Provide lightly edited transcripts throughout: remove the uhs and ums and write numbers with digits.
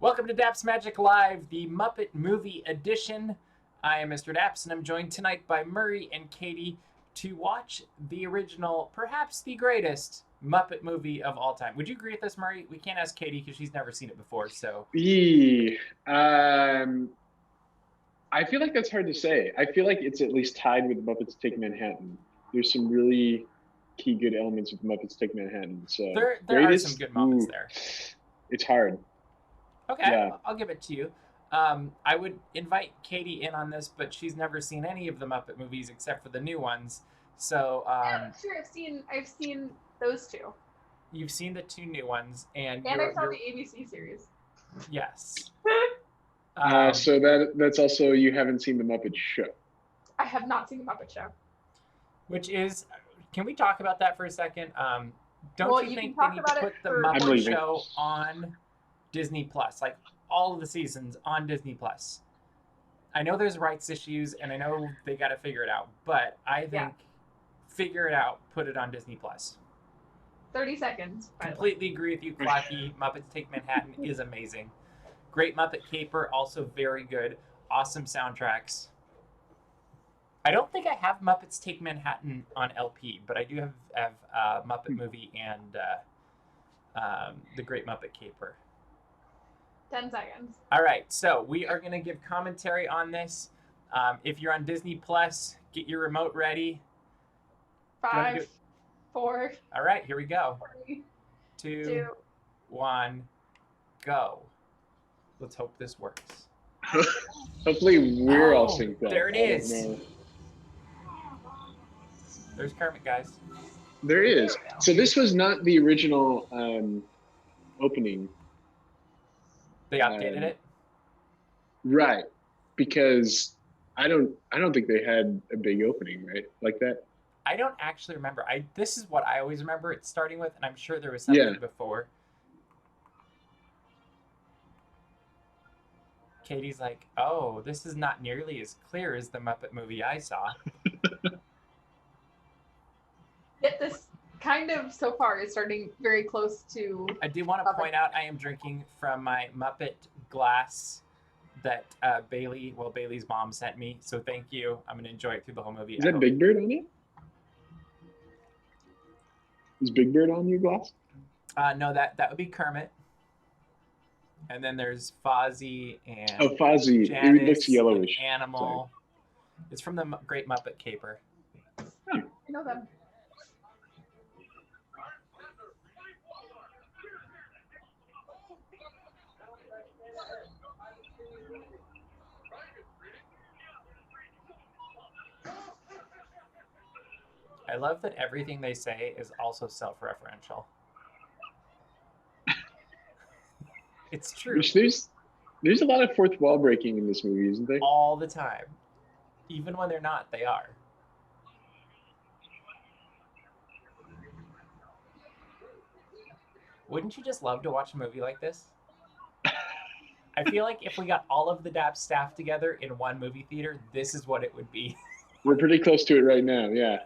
Welcome to DAPS Magic Live, the Muppet Movie edition. I am Mr. DAPS, and I'm joined tonight by Murray and Katie to watch the original, perhaps the greatest Muppet movie of all time. Would you agree with this, Murray? We can't ask Katie because she's never seen it before, so... I feel like that's hard to say. I feel like it's at least tied with Muppets Take Manhattan. There's some really key good elements of Muppets Take Manhattan. So there greatest, are some good moments there. It's hard. Okay, Yeah. I'll give it to you. I would invite Katie in on this, but she's never seen any of the Muppet movies except for the new ones. So yeah, sure. I've seen those two. You've seen the two new ones, and I saw the ABC series. Yes. So that's also, you haven't seen the Muppet Show. I have not seen the Muppet Show. Which is, can we talk about that for a second? Don't you think they need to put the Muppet Show on Disney Plus, like all of the seasons on Disney Plus? I know there's rights issues, and I know they got to figure it out, but I think figure it out, put it on Disney Plus. 30 seconds. Completely agree with you, Clocky. Muppets Take Manhattan is amazing. Great Muppet Caper, also very good. Awesome soundtracks. I don't think I have Muppets Take Manhattan on LP, but I do have Muppet Movie and The Great Muppet Caper. 10 seconds. All right, so we are going to give commentary on this. If you're on Disney Plus, get your remote ready. 5, 4. All right, here we go. 3, 2, 1, go. Let's hope this works. Hopefully we're all synced up. There it is. There's Kermit, guys. There is. So this was not the original opening. They updated it? Right. Because I don't think they had a big opening, right? Like that. I don't actually remember. This is what I always remember it starting with, and I'm sure there was something before. Katie's like, oh, this is not nearly as clear as the Muppet movie I saw. Yet this kind of, so far, is starting very close to... I do want to point out I am drinking from my Muppet glass that Bailey's mom sent me. So thank you. I'm going to enjoy it through the whole movie. Is that Big Bird on it? Is Big Bird on your glass? No, that would be Kermit. And then there's Fozzie and Fozzie. Janice, it looks yellowish. Animal. Sorry. It's from the Great Muppet Caper. I know them. I love that everything they say is also self-referential. It's true. There's a lot of fourth wall breaking in this movie, isn't there? All the time. Even when they're not, they are. Wouldn't you just love to watch a movie like this? I feel like if we got all of the DAPS staff together in one movie theater, this is what it would be. We're pretty close to it right now, yeah.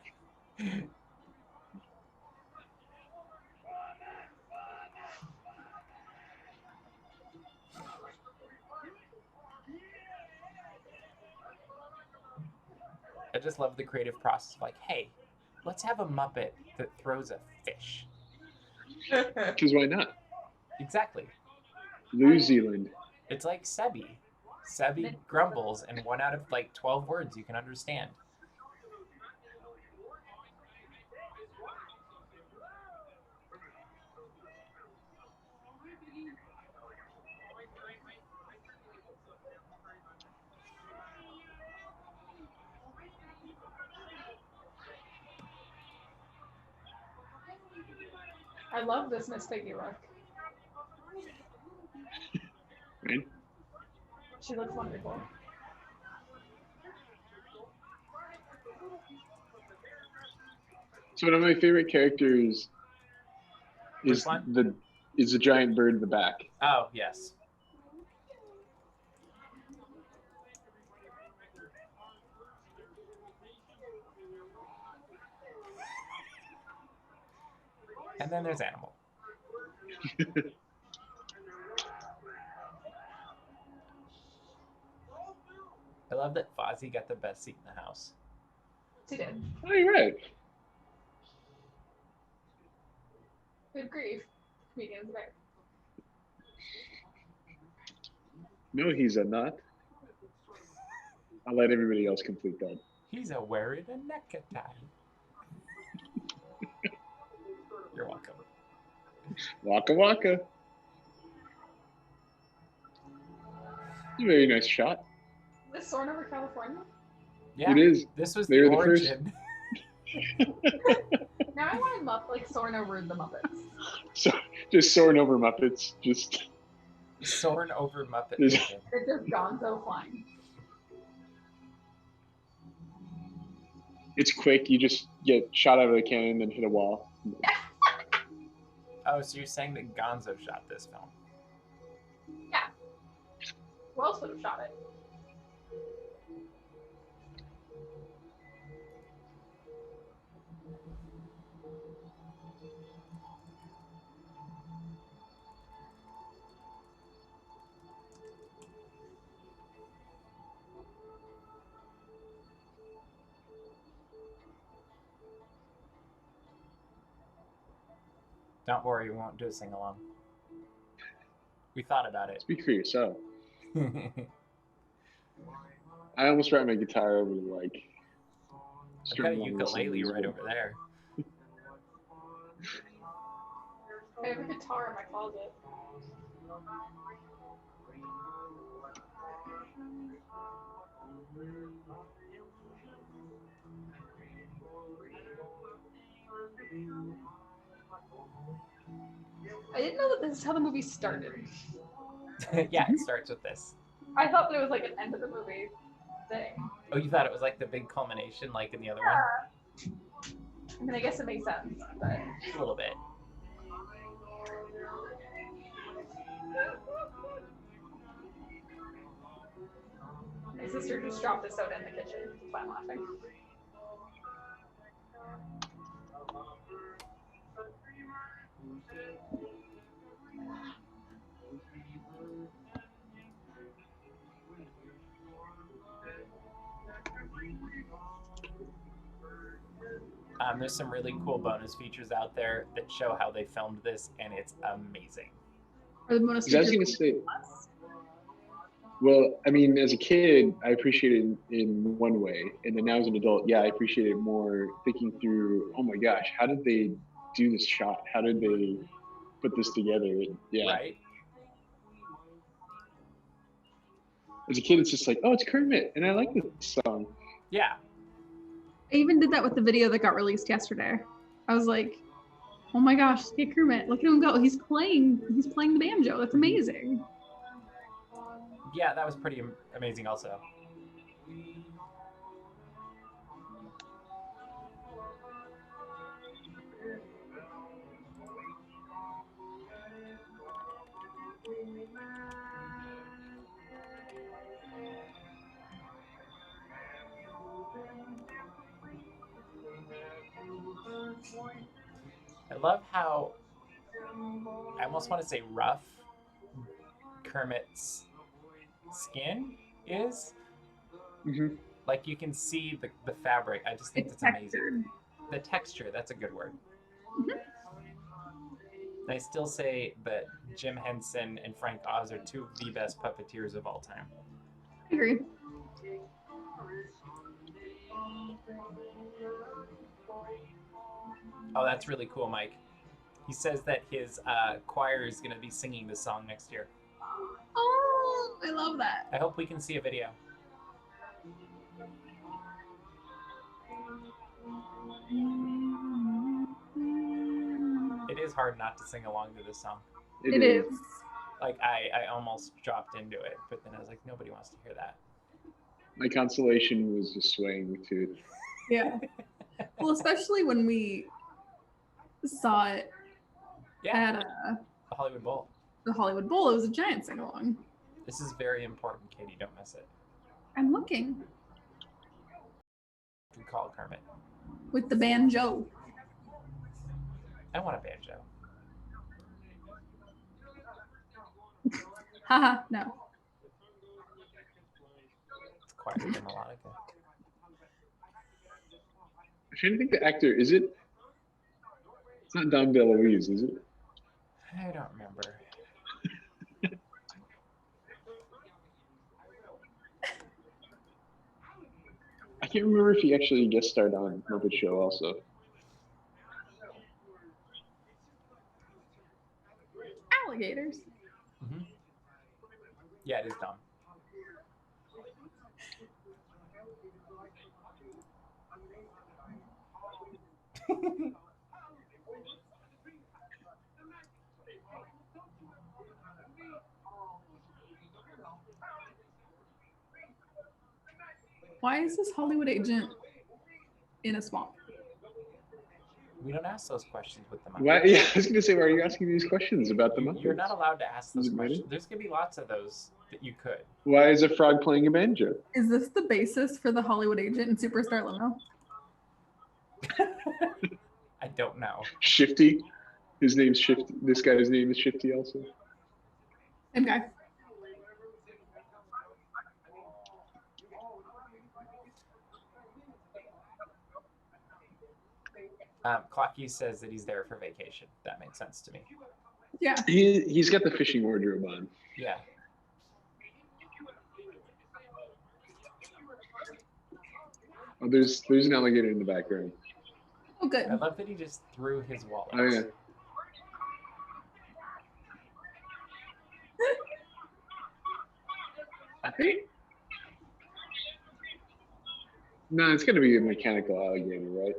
I just love the creative process of like, hey, let's have a Muppet that throws a fish. Because why not? Exactly. New Zealand. It's like Sebi. Sebi grumbles, and 1 out of like 12 words you can understand. I love this Miss Piggy look. Right? She looks wonderful. So one of my favorite characters is the giant bird in the back. Oh, yes. And then there's Animal. I love that Fozzie got the best seat in the house. He did. Oh, you're right. Good grief. Comedians there. No, he's a nut. I'll let everybody else complete that. He's a wearing a necktie. You're welcome. Waka waka. It's a very nice shot. This soaring over California? Yeah, it is. This was They're the the first. origin. Now I want like soaring over the Muppets. So just soaring over Muppets. Just Soaring over Muppet There's- Vision. It's just Gonzo flying. it's quick. You just get shot out of the cannon and then hit a wall. Oh, so you're saying that Gonzo shot this film? Yeah. Who else would have shot it? Don't worry, we won't do a sing along. We thought about it. Speak for yourself. I almost brought my guitar over to like. I've got a ukulele right over there. I have a guitar in my closet. I didn't know that this is how the movie started. Yeah, it starts with this. I thought there was like an end of the movie thing. Oh, you thought it was like the big culmination, like in the other Yeah. I mean, I guess it makes sense, but one? A little bit. my sister just dropped a soda in the kitchen. That's why I'm laughing. There's some really cool bonus features out there that show how they filmed this, and it's amazing. Or the bonus I was going to say. Well, I mean, as a kid, I appreciate it in one way, and then now as an adult, yeah, I appreciate it more thinking through. Oh my gosh, how did they do this shot? How did they put this together? Yeah. Right? As a kid, it's just like, oh, it's Kermit, and I like this song. Yeah. I even did that with the video that got released yesterday. I was like, oh my gosh, look at Kermit. Look at him go. He's playing the banjo. That's amazing. Yeah, that was pretty amazing also. I love how, I almost want to say rough, Kermit's skin is. Mm-hmm. Like you can see the fabric. I just think it's amazing. The texture, that's a good word. Mm-hmm. And I still say that Jim Henson and Frank Oz are two of the best puppeteers of all time. I agree. Oh, that's really cool, Mike. He says that his choir is going to be singing this song next year. Oh, I love that. I hope we can see a video. It is hard not to sing along to this song. It is. Like, I almost dropped into it, but then I was like, nobody wants to hear that. My consolation was just swaying with it. Yeah. Well, especially when we saw it Yeah, at the Hollywood Bowl. the Hollywood Bowl. It was a giant sing-along. This is very important, Katie. Don't miss it. I'm looking. Good call, Kermit. With the banjo. I want a banjo. Haha, no. It's quite the melodica. I'm trying to think the actor. Is it? It's not Dom DeLuise, is it? I don't remember. I can't remember if he actually guest starred on Muppet Show also. Alligators. Mm-hmm. Yeah, it is Dom. Why is this Hollywood agent in a swamp? We don't ask those questions with the Muppets. Why? Yeah, I was going to say, why are you asking these questions about the Muppets? You're not allowed to ask those Does it matter? questions. There's going to be lots of those that you could. Why is a frog playing a banjo? Is this the basis for the Hollywood agent in Superstar Limo? I don't know. Shifty? His name's Shifty. This guy's name is Shifty also. Same guy. Clocky says that he's there for vacation. That makes sense to me. Yeah. He's got the fishing wardrobe on. Yeah. Oh, there's an alligator in the background. Oh, good. I love that he just threw his wallet. Oh yeah. I think. No, it's gonna be a mechanical alligator, right?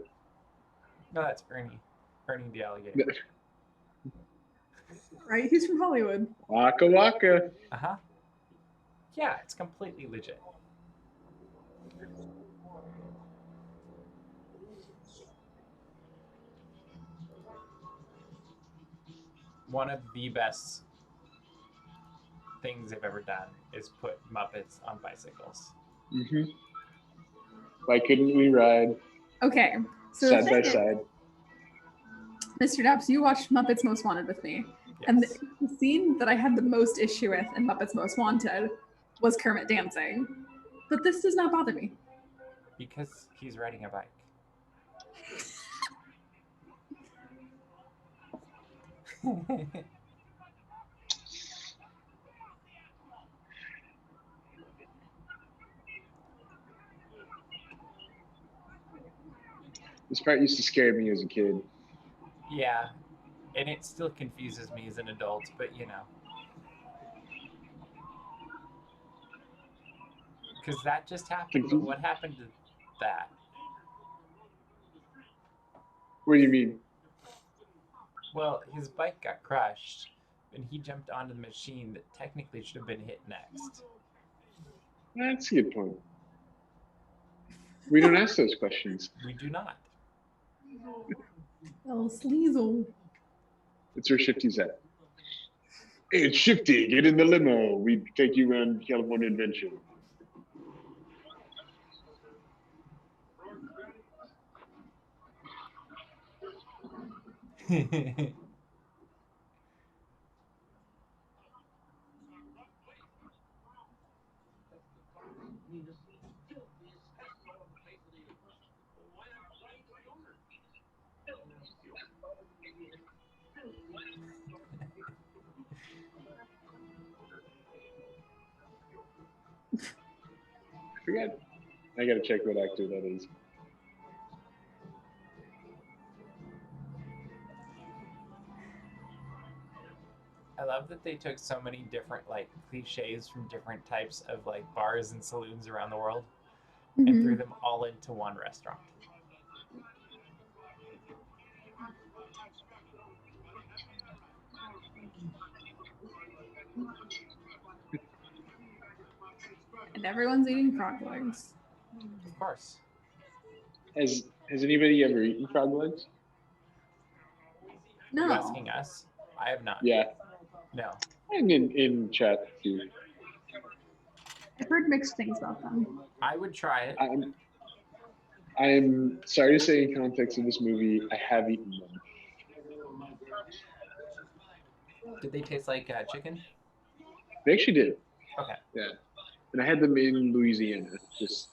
No, that's Ernie. Ernie the alligator. Right? He's from Hollywood. Waka waka. Uh-huh. Yeah, it's completely legit. One of the best things they've ever done is put Muppets on bicycles. Mm-hmm. Why couldn't we ride Okay. So side by side? Mr. Daps, you watched Muppets Most Wanted with me. Yes. And the scene that I had the most issue with in Muppets Most Wanted was Kermit dancing. But this does not bother me. Because he's riding a bike. This part used to scare me as a kid. Yeah, and it still confuses me as an adult, but you know. Because that just happened, but what happened to that? What do you mean? Well, his bike got crushed, and he jumped onto the machine that technically should have been hit next. That's a good point. We don't ask those questions. We do not. Oh, Sleazel. That's where Shifty's at. Hey, it's Shifty. Get in the limo. We take you around California Adventure. I forgot. I gotta check what actor that is. I love that they took so many different like cliches from different types of like bars and saloons around the world and threw them all into one restaurant. And everyone's eating frog legs. Of course. Has anybody ever eaten frog legs? No. Are you asking us? I have not. Yeah. No. And in chat too. I've heard mixed things about them. I would try it. I'm sorry to say, in context of this movie, I have eaten them. Did they taste like chicken? They actually did. Okay. Yeah. And I had them in Louisiana, just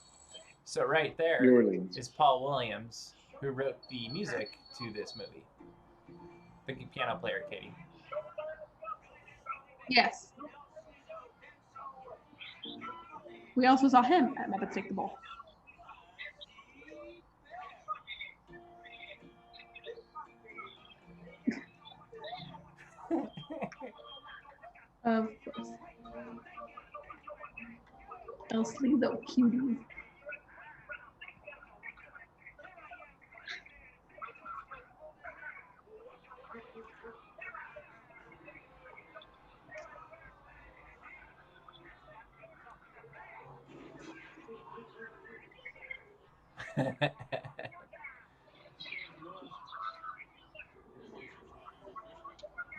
so right there New Orleans. is Paul Williams, who wrote the music to this movie. The piano player, Katie. Yes. We also saw him at Muppets Take the Ball. Of course. Those little cuties.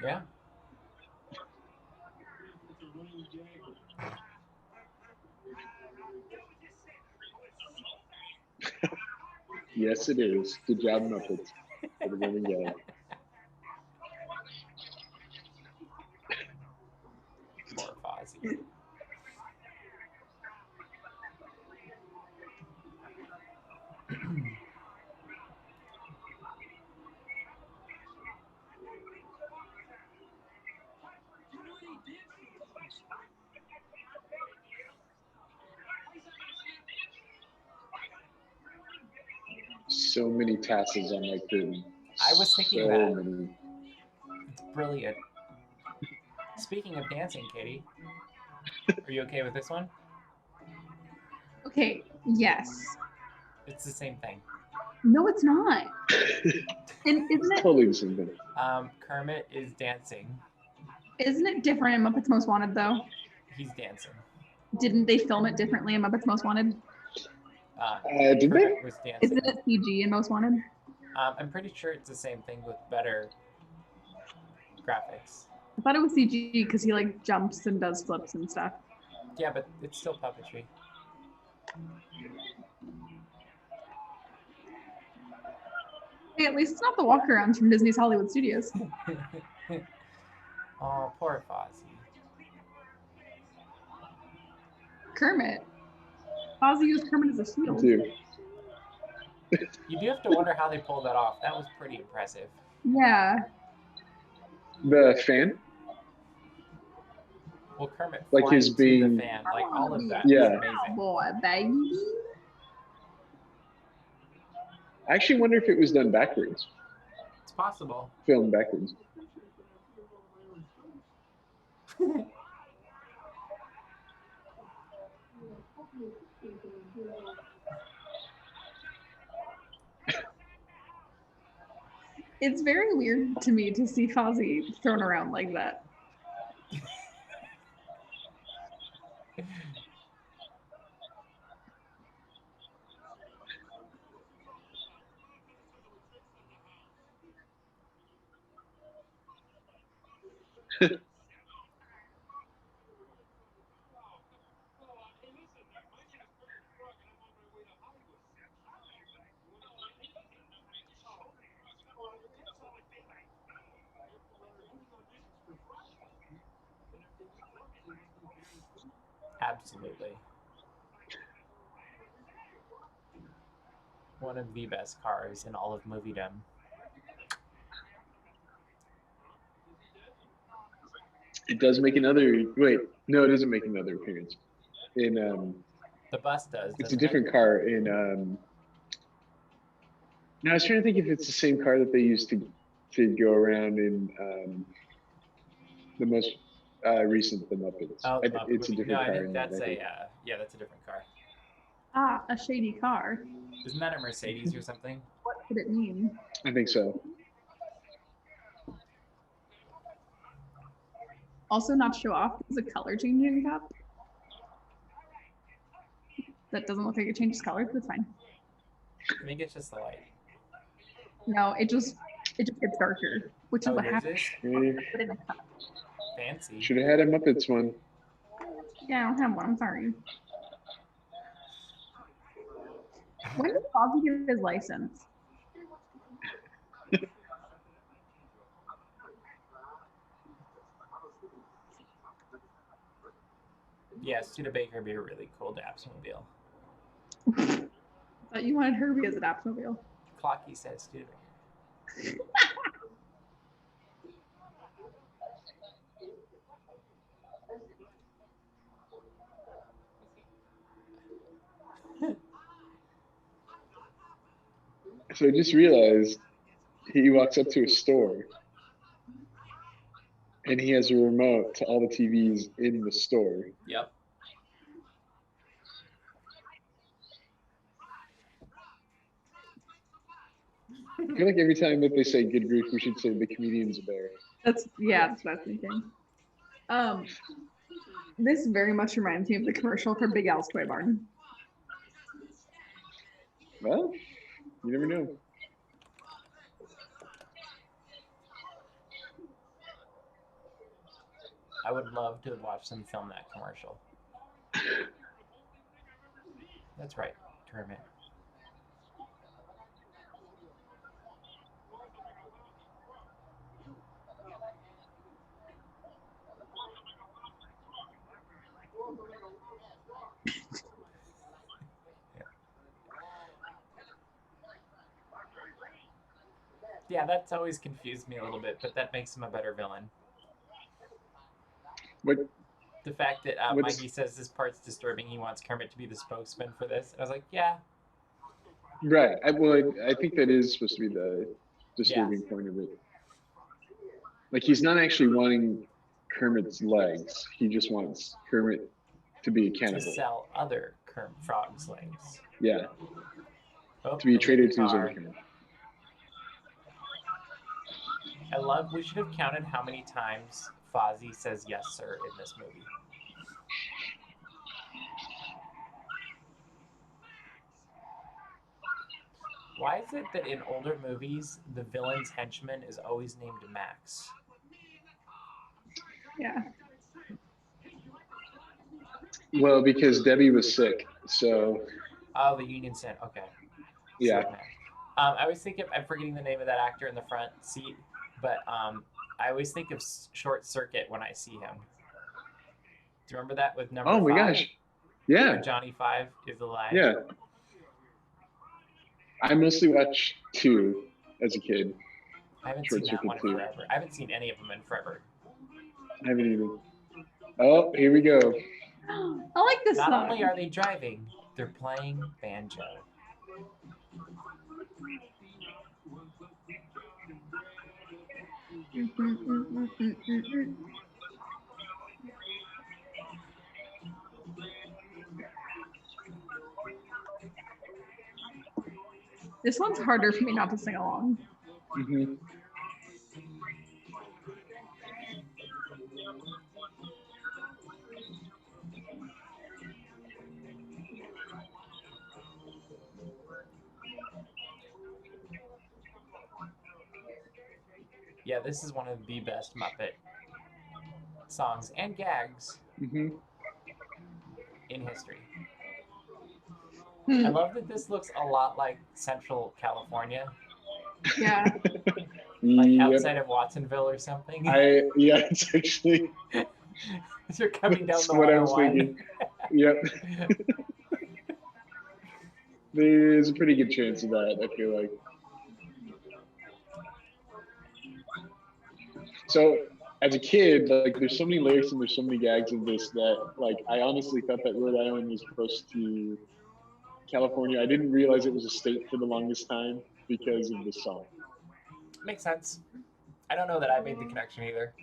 Yeah. Yes, it is. Good job, Muppets. For the running gag. Poor Fozzie. So many tassels on my curtain. I was thinking so that. Many. It's brilliant. Speaking of dancing, Katie, are you okay with this one? Okay, yes. It's the same thing. No, it's not. And isn't it totally the same thing? Kermit is dancing. Isn't it different in Muppets Most Wanted though? He's dancing. Didn't they film it differently in Muppets Most Wanted? Did Kermit they? was dancing. Isn't it CG in Most Wanted? I'm pretty sure it's the same thing with better graphics. I thought it was CG because he like jumps and does flips and stuff. Yeah, but it's still puppetry. Hey, at least it's not the walk-arounds from Disney's Hollywood Studios. Oh, poor Fozzie. Kermit. Fozzie used Kermit as a shield. Dude. You do have to wonder how they pulled that off. That was pretty impressive. Yeah. The fan? Well, Kermit Like flying his being... to the fan, like all of that Yeah. was amazing. Boy, baby. I actually wonder if it was done backwards. It's possible. Filmed backwards. It's very weird to me to see Fozzie thrown around like that. Absolutely. One of the best cars in all of moviedom. It does make another... Wait, no, it doesn't make another appearance. In The bus does. It's a different car in... Now, I was trying to think if it's the same car that they used to go around in the most recent The Muppets. Oh, it's a different car. No, I think that's that's a different car. Ah, a shady car. Isn't that a Mercedes or something? What could it mean? I think so. Also, not to show off, there's a color changing cup. That doesn't look like it changes color, but it's fine. I think it's just the light. No, it just gets darker, which is what does happens. it? Put it in a cup. Fancy. Should have had a Muppets one. Yeah, I don't have one. I'm sorry. When did Fozzie get his license? Yes, Studebaker would be a really cool DAPS mobile. I thought you wanted Herbie as a DAPS mobile. Clocky says Studebaker. So I just realized he walks up to a store and he has a remote to all the TVs in the store. Yep. I feel like every time that they say good grief, we should say the comedian's a bear. That's what I was thinking. This very much reminds me of the commercial for Big Al's Toy Barn. Well, you never know. I would love to watch them film that commercial. That's right, tournament. Yeah, that's always confused me a little bit, but that makes him a better villain. What? The fact that Mikey says this part's disturbing, he wants Kermit to be the spokesman for this. And I was like, yeah. Right. I think that is supposed to be the disturbing point of it. Like, he's not actually wanting Kermit's legs. He just wants Kermit to be a cannibal. To sell other frogs' legs. Yeah. Oh, to be traded to his own Kermit. We should have counted how many times Fozzie says yes, sir, in this movie. Why is it that in older movies, the villain's henchman is always named Max? Yeah. Well, because Debbie was sick, so... Oh, the Union Sin, okay. Yeah. I always think I'm forgetting the name of that actor in the front seat, but I always think of Short Circuit when I see him. Do you remember that with number 5? Oh my gosh. Yeah. Where Johnny 5 is alive. Yeah. I mostly watched 2 as a kid. I haven't seen that one in forever. I haven't seen any of them in forever. I haven't either. Oh, here we go. I like this song. Not only are they driving, they're playing banjo. This one's harder for me not to sing along. Mm-hmm. Yeah, this is one of the best Muppet songs and gags in history. I love that this looks a lot like Central California. Yeah. Like outside of Watsonville or something. Yeah, it's actually... You're coming down the 101. What I was thinking. Yep. There's a pretty good chance of that, I feel like. So, as a kid, like, there's so many lyrics and there's so many gags in this that, like, I honestly thought that Rhode Island was close to California. I didn't realize it was a state for the longest time because of this song. Makes sense. I don't know that I made the connection either.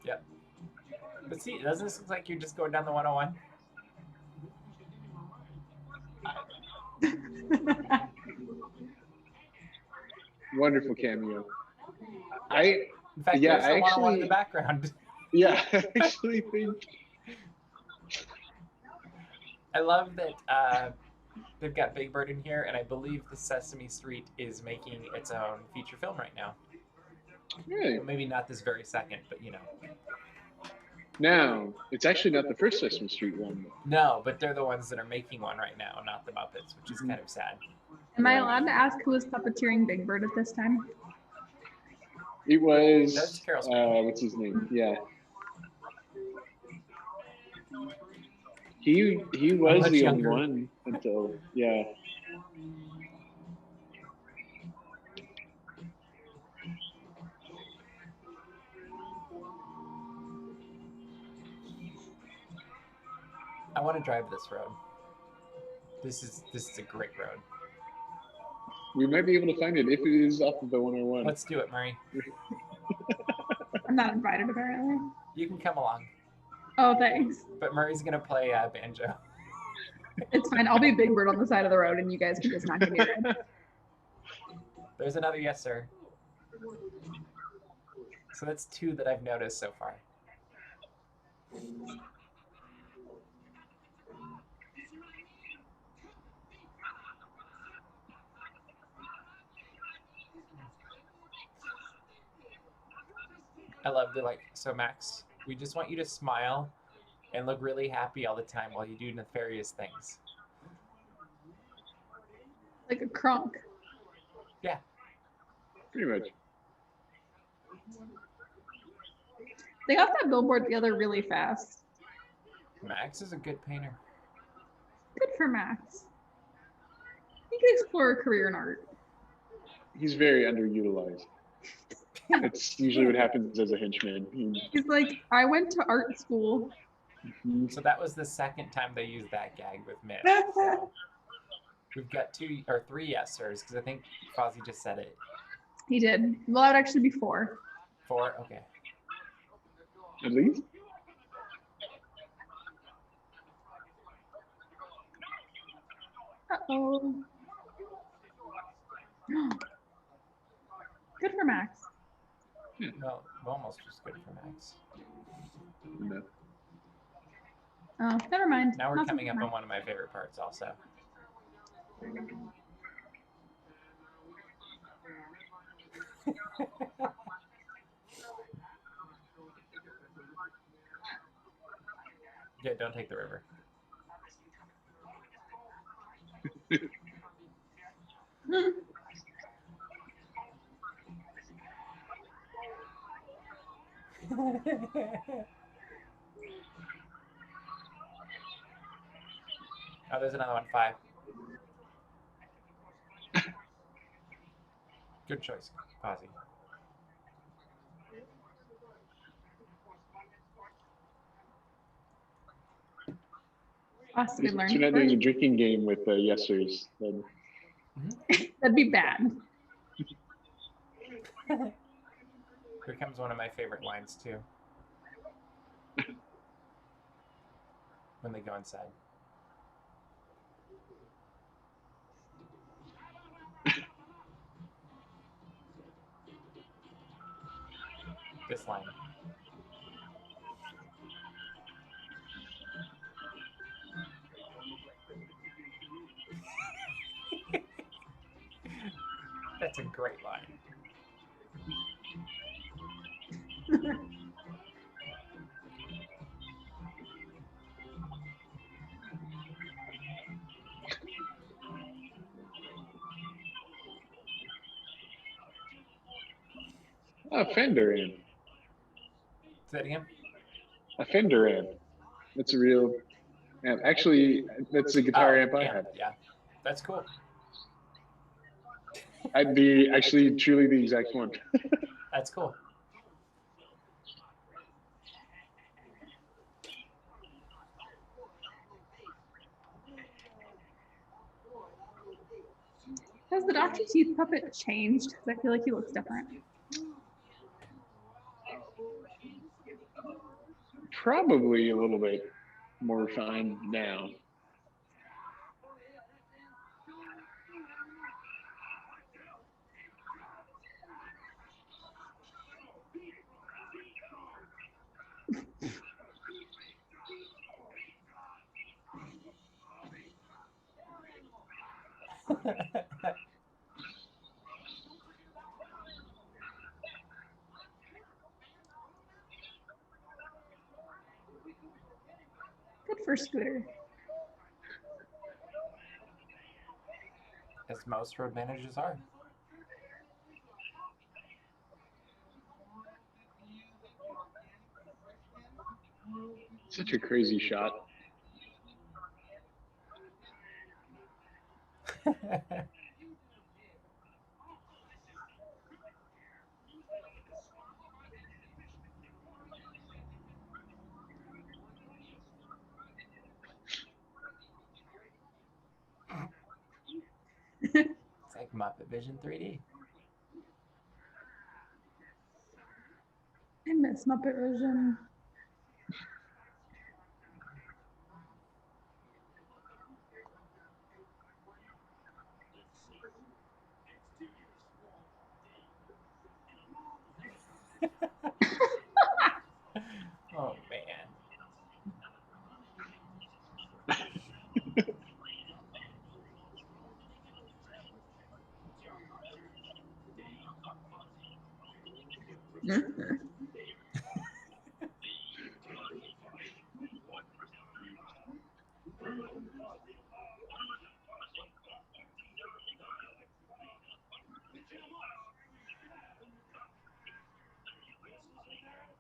Yep. But see, doesn't this look like you're just going down the 101? Wonderful cameo. In fact, there's the 101 in the background. Yeah, I actually think... I love that they've got Big Bird in here, and I believe the Sesame Street is making its own feature film right now. Really? Well, maybe not this very second, but you know. No, it's actually not the first Sesame Street one. No, but they're the ones that are making one right now, not the Muppets, which is kind of sad. Am I allowed to ask who was puppeteering Big Bird at this time? It was. That's Carol. What's his name? Yeah. He was the only one until I want to drive this road. This is a great road. We might be able to find it if it is off of the 101. Let's do it, Murray. I'm not invited, apparently. You can come along. Oh, thanks. But Murray's gonna play banjo. It's fine. I'll be Big Bird on the side of the road, and you guys can just not give me a ride. There's another yes, sir. So that's 2 that I've noticed so far. I love the so Max, we just want you to smile and look really happy all the time while you do nefarious things. Like a crunk. Yeah. Pretty much. They got that billboard together really fast. Max is a good painter. Good for Max. He could explore a career in art. He's very underutilized. That's usually what happens as a henchman. He's like, I went to art school. So that was the second time they used that gag with Mitch. So we've got 2 or 3 yes sirs because I think Fozzie just said it. He did. Well, that would actually be 4. 4? Okay. At least? Uh-oh. Good for Max. Well, almost just good for Max. No. Oh, never mind. Now we're coming up on one of my favorite parts also. Yeah, don't take the river. Oh, there's another one. 5. Good choice, Fozzie. Awesome. You're not doing a drinking game with yes sirs. Then. That'd be bad. Here comes one of my favorite lines too. When they go inside. This line. That's a great line. A Fender amp. Say that again? A Fender amp. That's a real amp. Actually, that's a guitar amp I have. Yeah, that's cool. I'd be actually truly the exact one. That's cool. Has the Dr. Teeth puppet changed? Because I feel like he looks different. Probably a little bit more refined now. Good for Scooter. As most road managers are. Such a crazy shot. It's like Muppet Vision 3D. I miss Muppet Vision. Oh man.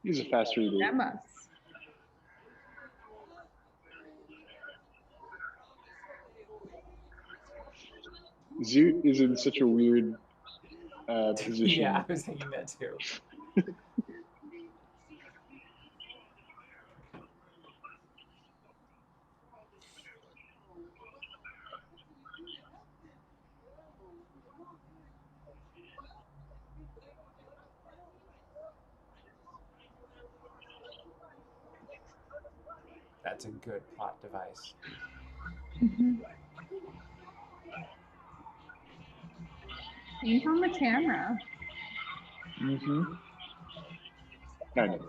He's a fast reader. That must. Zoot is in such a weird position. Yeah, I was thinking that too. That's a good plot device. Mm-hmm. Paint on the camera. Mm-hmm. Kind of.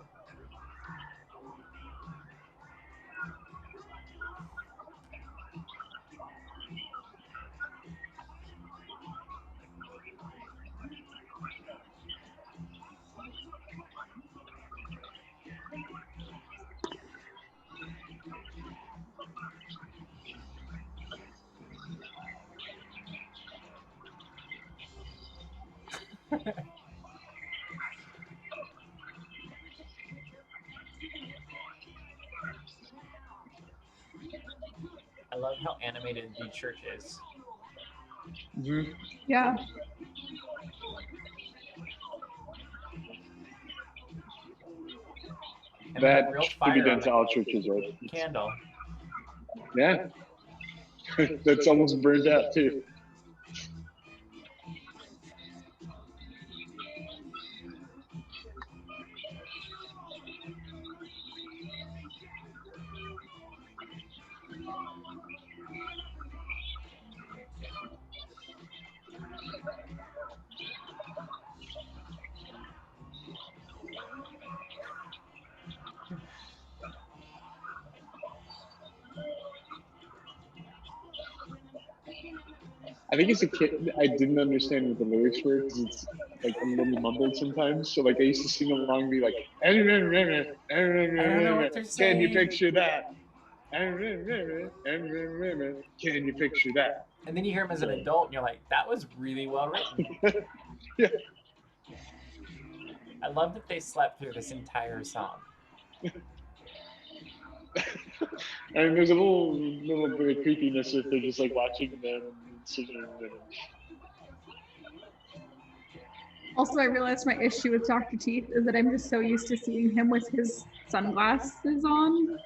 I love how animated the church is. Mm-hmm. Yeah. And That real should fire be done on to all churches, right? candle. Yeah. That's almost burned out too. I think as a kid, I didn't understand what the lyrics were because it's like a little mumbled sometimes. So like I used to sing along, and be like, I don't know what they're saying. "Can you picture that? Can you picture that?" And then you hear him as an adult, and you're like, "That was really well written." Yeah. I love that they slept through this entire song. And there's a little bit of creepiness if they're just like watching them singing. Also, I realized my issue with Dr. Teeth is that I'm just so used to seeing him with his sunglasses on.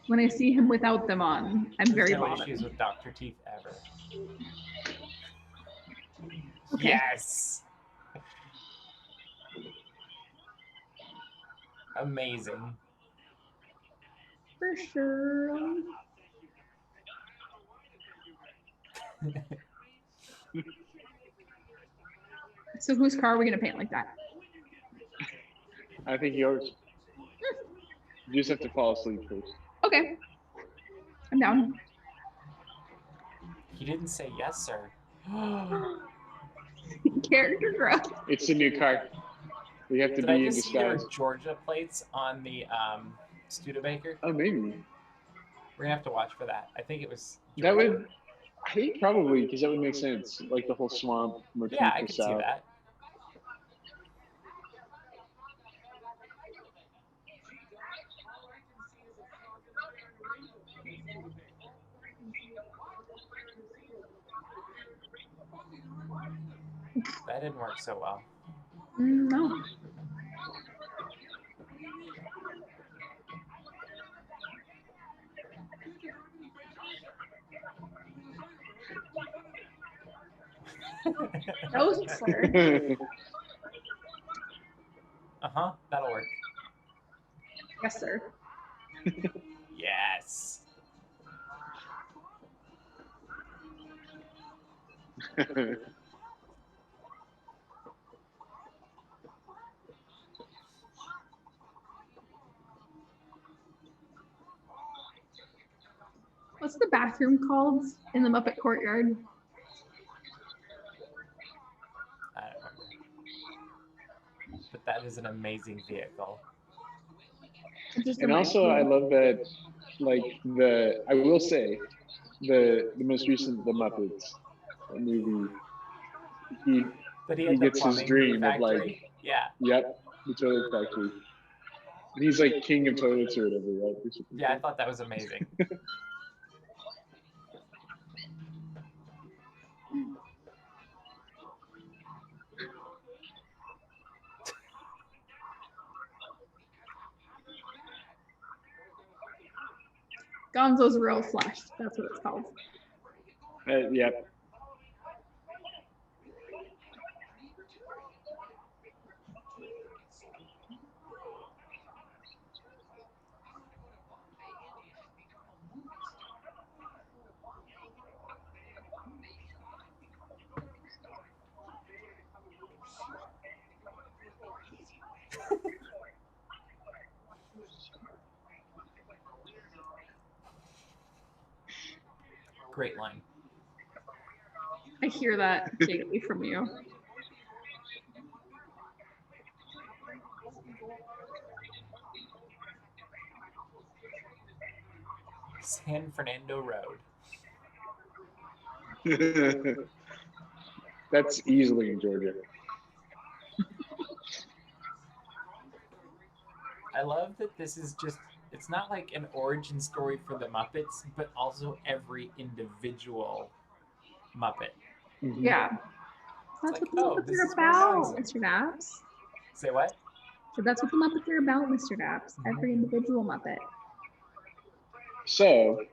When I see him without them on, I'm very no bothered. issues with Dr. Teeth ever. Okay. Yes. Amazing. For sure. So whose car are we gonna paint like that? I think yours. You just have to fall asleep first. Okay. I'm down. He didn't say yes, sir. Character growth. It's a new car. We have to Did be I in just see there disguise. were Georgia plates on the Studebaker? Oh, maybe. We're gonna have to watch for that. I think it was Georgia. That would, I think probably, because that would make sense. Like the whole swamp motif Yeah, I for could see South. that. That didn't work so well. No. That was absurd. That'll work. Yes, sir. Yes. What's the bathroom called in the Muppet Courtyard? I don't remember. But that is an amazing vehicle. And also, I love that, like, I will say, the most recent The Muppets movie, he gets his dream of, like, yep, the toilet factory. And he's like king of toilets or whatever, right? Yeah, I thought that was amazing. Gonzo's Real Flush. That's what it's called. Yep. Great line. I hear that daily from you. San Fernando Road. That's easily in Georgia. I love that this is just, it's not like an origin story for the Muppets, but also every individual Muppet. Mm-hmm. Yeah. That's like, what the Muppets are about, Mr. Daps. Say what? So that's what the Muppets are about, Mr. Daps. Every individual Muppet. So,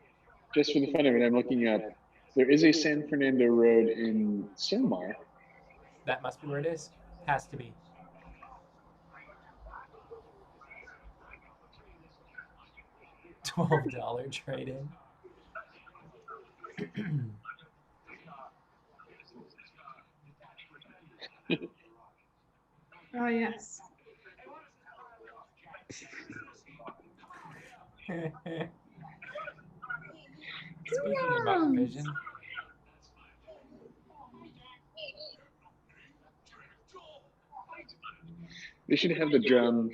just for the fun of it, I'm looking up. There is a San Fernando Road in Silmar. That must be where it is. Has to be. $12 trade-in. Oh, yes. Speaking of Muppet Vision. They should have the drum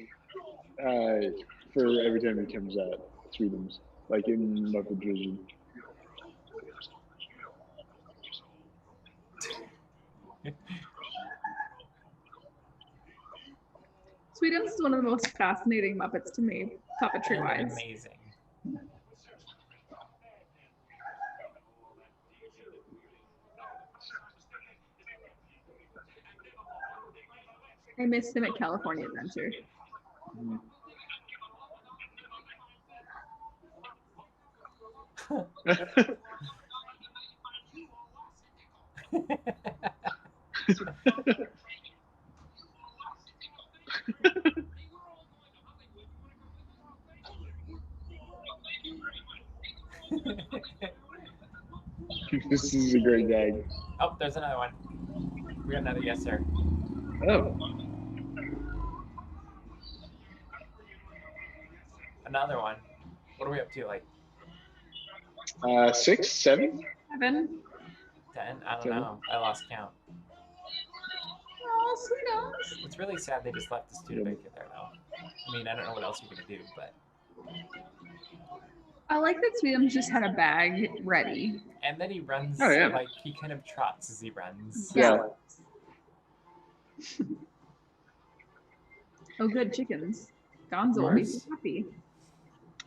for every time it comes out. Sweetums, like in Muppet Vision. Sweetums is one of the most fascinating Muppets to me, puppetry-wise. Amazing. I miss him at California Adventure. This is a great gag. Oh, there's another one. We got another yes, sir. Oh. Another one. What are we up to? Like 6, 7? 7. 10? I don't know. I lost count. Oh, Sweetums. It's really sad they just left the student bacon there, though. I mean, I don't know what else you're gonna do, but. I like that Sweetums just had a bag ready. And then he runs, like, he kind of trots as he runs. Yeah. Oh, good chickens. Gonzo will be happy.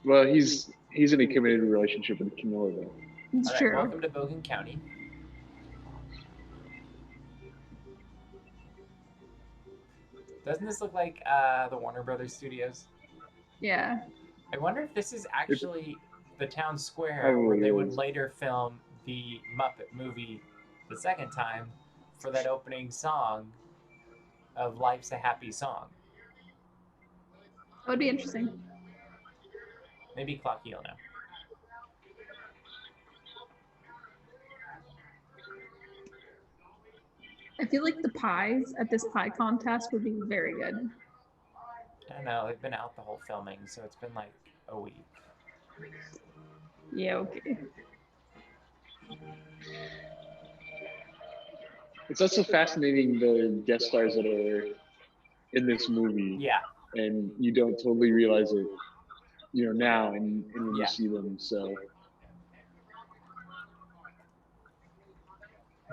Well, he's in a committed relationship with Camilla, though. It's true. Welcome to Bogan County. Doesn't this look like the Warner Brothers Studios? Yeah. I wonder if this is actually the town square where they would later film the Muppet movie the second time for that opening song of Life's a Happy Song. That would be interesting. Maybe Clocky will know. I feel like the pies at this pie contest would be very good. I don't know. They've been out the whole filming, so it's been like a week. Yeah, okay. It's also fascinating the guest stars that are in this movie. Yeah. And you don't totally realize it, now and when you see them. So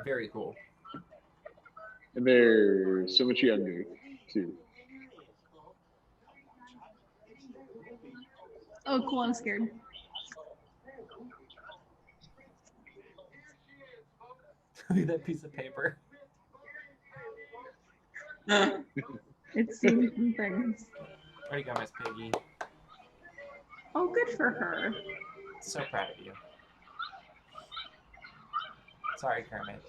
very cool. And they're so much younger too. Oh, cool! I'm scared. Look at that piece of paper. It's seen some things. Where you go, Miss Piggy? Oh, good for her. So proud of you. Sorry, Kermit.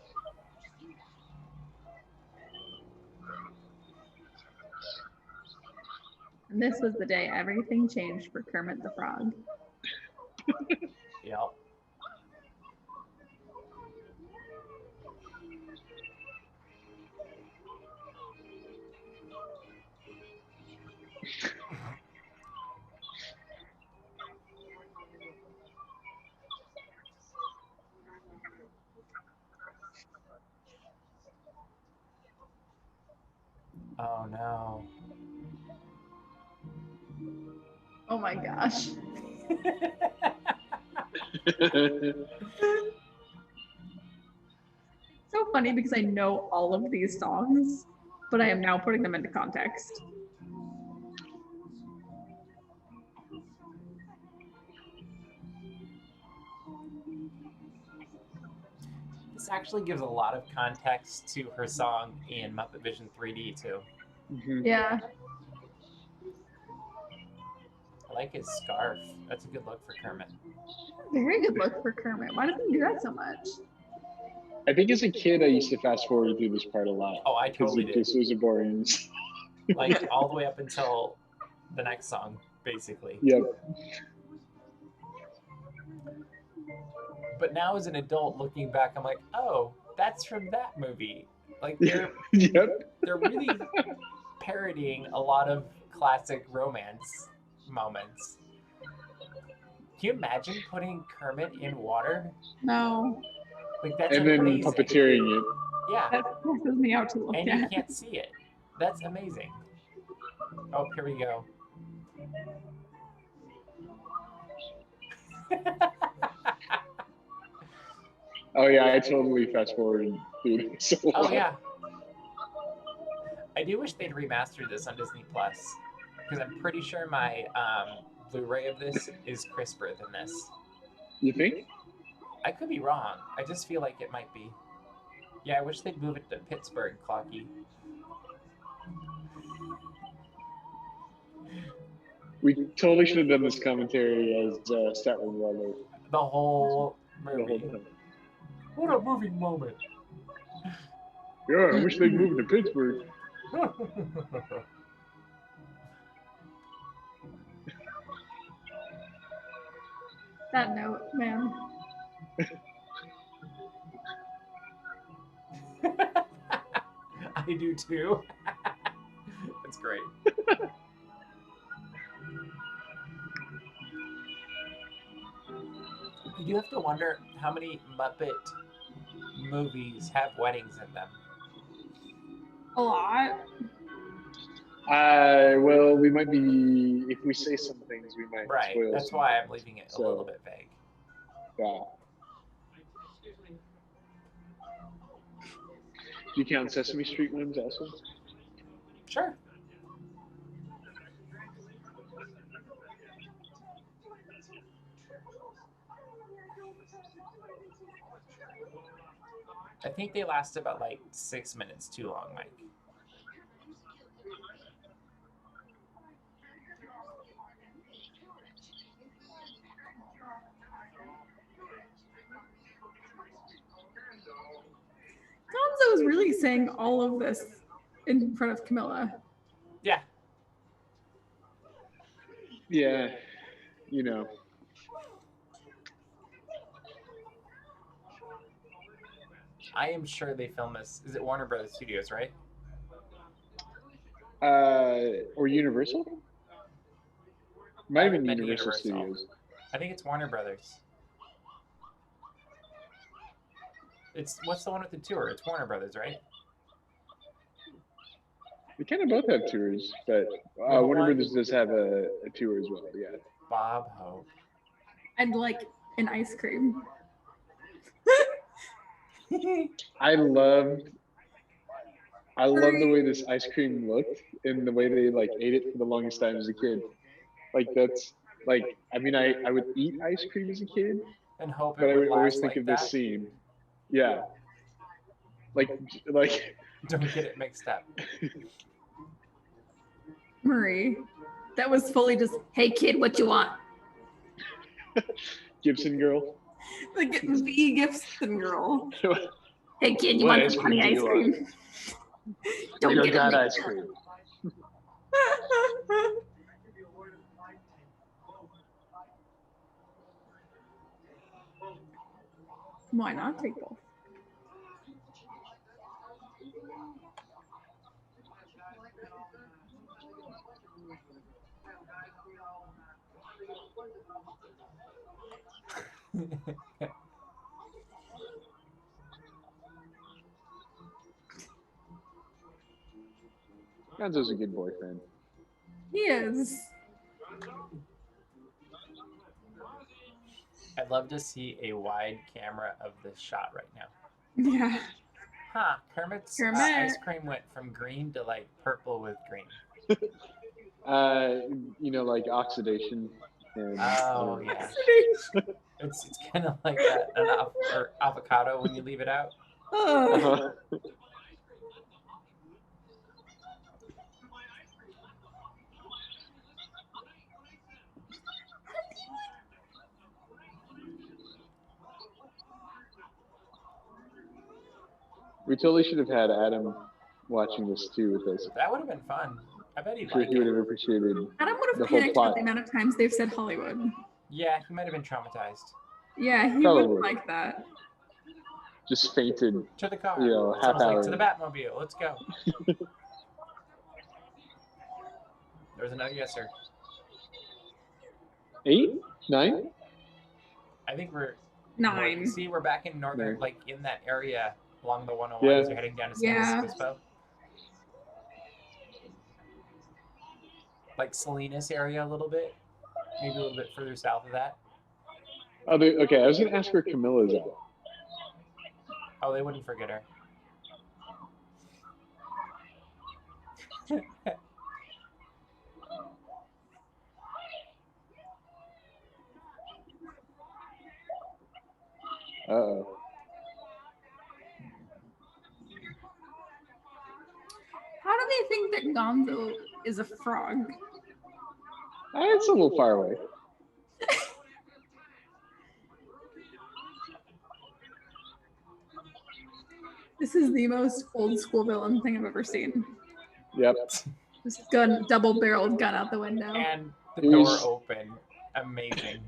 And this was the day everything changed for Kermit the Frog. Yep. Oh no. Oh my gosh. So funny because I know all of these songs, but I am now putting them into context. This actually gives a lot of context to her song in Muppet Vision 3D too. Mm-hmm. Yeah. I like his scarf. That's a good look for Kermit. Very good look for Kermit. Why does he do that so much? I think as a kid, I used to fast forward through this part a lot. Oh, I totally did. This was a boring. Like all the way up until the next song, basically. Yep. But now as an adult looking back, I'm like, oh, that's from that movie. Like they're they're really parodying a lot of classic romance moments. Can you imagine putting Kermit in water? No. Like that's and amazing. then puppeteering it. Yeah. That stresses me out to look And at. you can't see it. That's amazing. Oh, here we go. Oh yeah, I totally fast forwarded through this a lot. Oh yeah. I do wish they'd remastered this on Disney Plus, because I'm pretty sure my Blu-ray of this is crisper than this. You think? I could be wrong. I just feel like it might be. Yeah, I wish they'd move it to Pittsburgh, Clocky. We totally should have done this commentary as Statler Brother. The whole movie. The whole time. What a moving moment. Yeah, I wish they'd move to Pittsburgh. That note, man. I do too. That's great. You do have to wonder how many Muppet movies have weddings in them. A lot. Well, we might be, if we say some things, we might spoil That's some why things. I'm leaving it a little bit vague. Yeah. Do you count Sesame Street ones also? Sure. I think they last about like 6 minutes too long, Mike. Gonzo was really saying all of this in front of Camilla. Yeah. Yeah, you know. I am sure they film this. Is it Warner Brothers Studios, right? Or Universal? Might have been Universal Universal Studios. I think it's Warner Brothers. What's the one with the tour? It's Warner Brothers, right? They kind of both have tours, but Warner Brothers does have a tour as well. Yeah. Bob Hope. I'd like an ice cream. I loved the way this ice cream looked and the way they like ate it for the longest time as a kid. Like that's like I mean I would eat ice cream as a kid, and hope but I would always think like of that. this scene. Yeah. Like don't get it mixed up. Marie, that was fully just, hey kid, what you want? Gibson girl. The Gibson girl. Hey kid, you want some honey ice cream? Don't get that ice cream. Why not take both? Gonzo's a good boyfriend. He is. I'd love to see a wide camera of this shot right now. Yeah. Huh. Kermit's ice cream went from green to like purple with green. You know, like oxidation. And, yeah. It's kind of like an avocado when you leave it out. Uh-huh. We totally should have had Adam watching this too with us. That would have been fun. I bet he would have appreciated. Adam would have panicked about the amount of times they've said Hollywood. Yeah, he might have been traumatized. Yeah, he would like that. Just fainted. To the car. You know, half hour. Like, to the Batmobile. Let's go. There's another yes, sir. 8? 9? I think we're 9. See, we're back in northern, like in that area along the 101 as you're heading down to San Francisco. Like Salinas area a little bit. Maybe a little bit further south of that. Oh, okay. I was going to ask where Camilla's at. Oh, they wouldn't forget her. Uh-oh. How do they think that Gonzo is a frog? It's a little far away. This is the most old school villain thing I've ever seen. Yep. This gun, double-barreled gun out the window. And the door open. Amazing.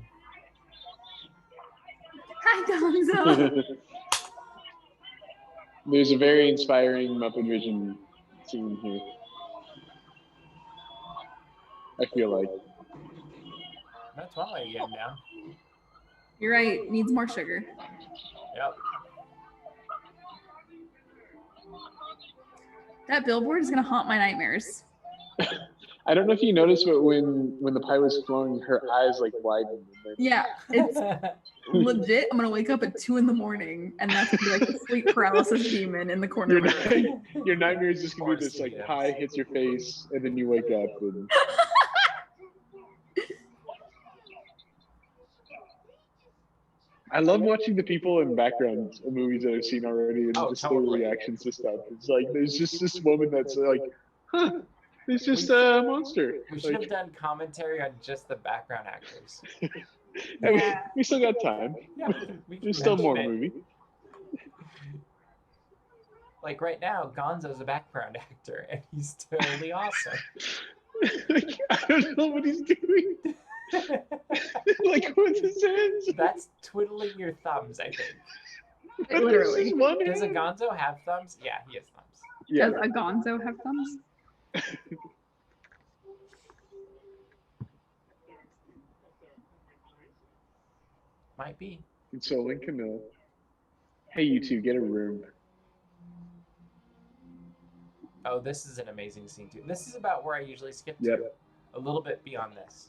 Hi, Gonzo. There's a very inspiring Muppet Vision scene here. I feel like. That's one way to get him down. You're right. Needs more sugar. Yep. That billboard is gonna haunt my nightmares. I don't know if you noticed, but when the pie was flowing, her eyes like widened. Yeah, it's legit. I'm gonna wake up at 2 a.m. and that's gonna be like the sleep paralysis demon in the corner. Your nightmare is just gonna be this like pie hits your face, and then you wake up. And... I love watching the people in backgrounds of movies that I've seen already and just totally. their reactions to stuff. It's like there's just this woman that's like, huh, it's just a monster. We should have done commentary on just the background actors. I mean, we still got time. Yeah, we can There's still more movie. Like right now, Gonzo's a background actor, and he's totally awesome. I don't know what he's doing. Like, what's his hands? That's twiddling your thumbs, I think. Literally. Does a Gonzo have thumbs? Yeah, he has thumbs. Yeah. Does a Gonzo have thumbs? Might be. Consoling Camille. Hey, you two, get a room. Oh, this is an amazing scene too. This is about where I usually skip to. Yep. A little bit beyond this.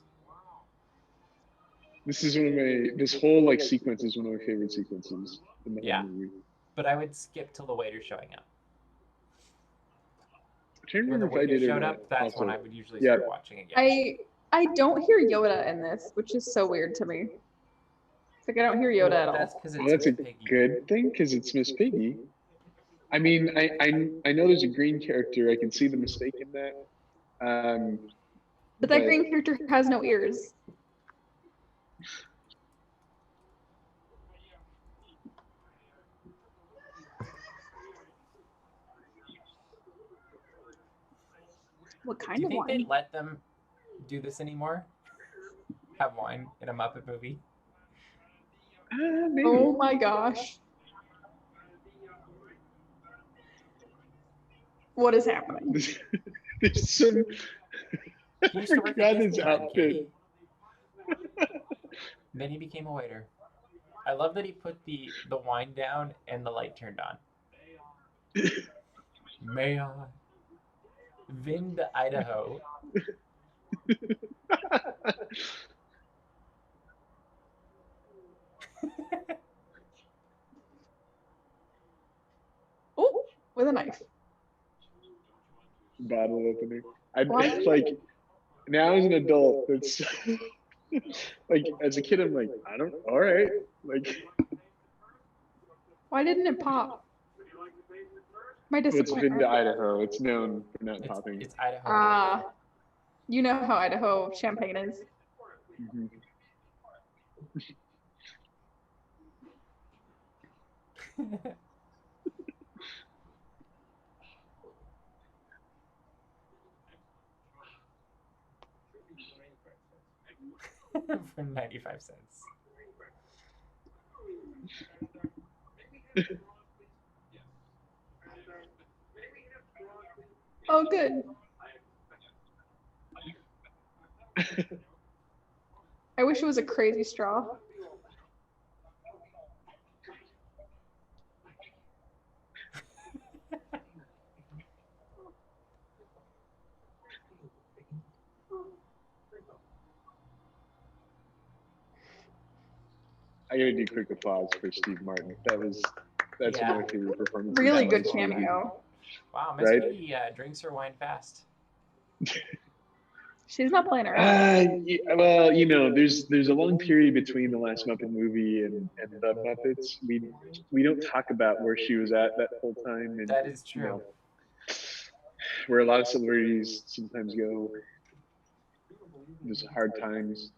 This is one of my. This whole like sequence is one of my favorite sequences in the whole movie. But I would skip till the waiter showing up. I'm trying to When the remember if I waiter did showed it up, that's also. when I would usually start watching again. I don't hear Yoda in this, which is so weird to me. It's like I don't hear Yoda at all. That's because it's Well, that's a Piggy. good thing because it's Miss Piggy. I mean, I know there's a green character. I can see the mistake in that. But that green character has no ears. What kind of Do you wine? think they'd let them do this anymore? Have wine in a Muppet movie? Maybe. Oh my gosh. What is happening? There's some. He I used to work forgot at his Disneyland, outfit. Katie. Then he became a waiter. I love that he put the wine down and the light turned on. May I? Vind, Idaho. Oh, with a knife. Bottle opener. It's like now as an adult, it's like as a kid, I'm like, I don't. All right, like. Why didn't it pop? My It's disappointment. Vind, Idaho. It's known for not popping. It's Idaho. You know how Idaho champagne is. Mm-hmm. For 95 cents. Oh, good. I wish it was a crazy straw. I gotta do quick applause for Steve Martin. That's one of my favorite performances. Really good cameo. Wow, Miss Piggy drinks her wine fast. She's not playing around. Well, you know, there's a long period between the last Muppet movie and the Muppets. We don't talk about where she was at that whole time. And, that is true. You know, where a lot of celebrities sometimes go. There's hard times.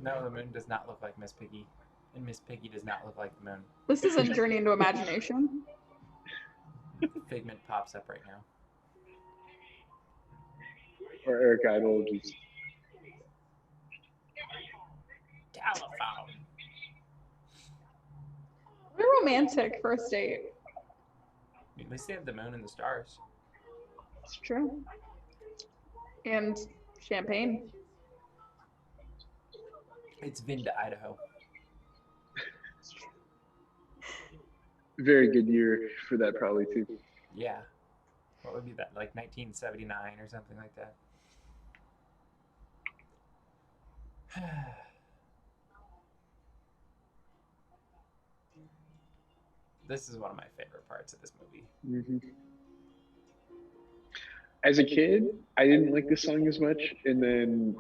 No, the moon does not look like Miss Piggy, and Miss Piggy does not look like the moon. This is a journey into imagination. Figment pops up right now. Or Eric Idle just. Telephone. What a romantic first date. At least they have the moon and the stars. It's true. And champagne. It's Vind, Idaho. Very good year for that, probably too. Yeah. What would be that? Like 1979 or something like that. This is one of my favorite parts of this movie. Mm-hmm. As a kid, I didn't like this song as much, and then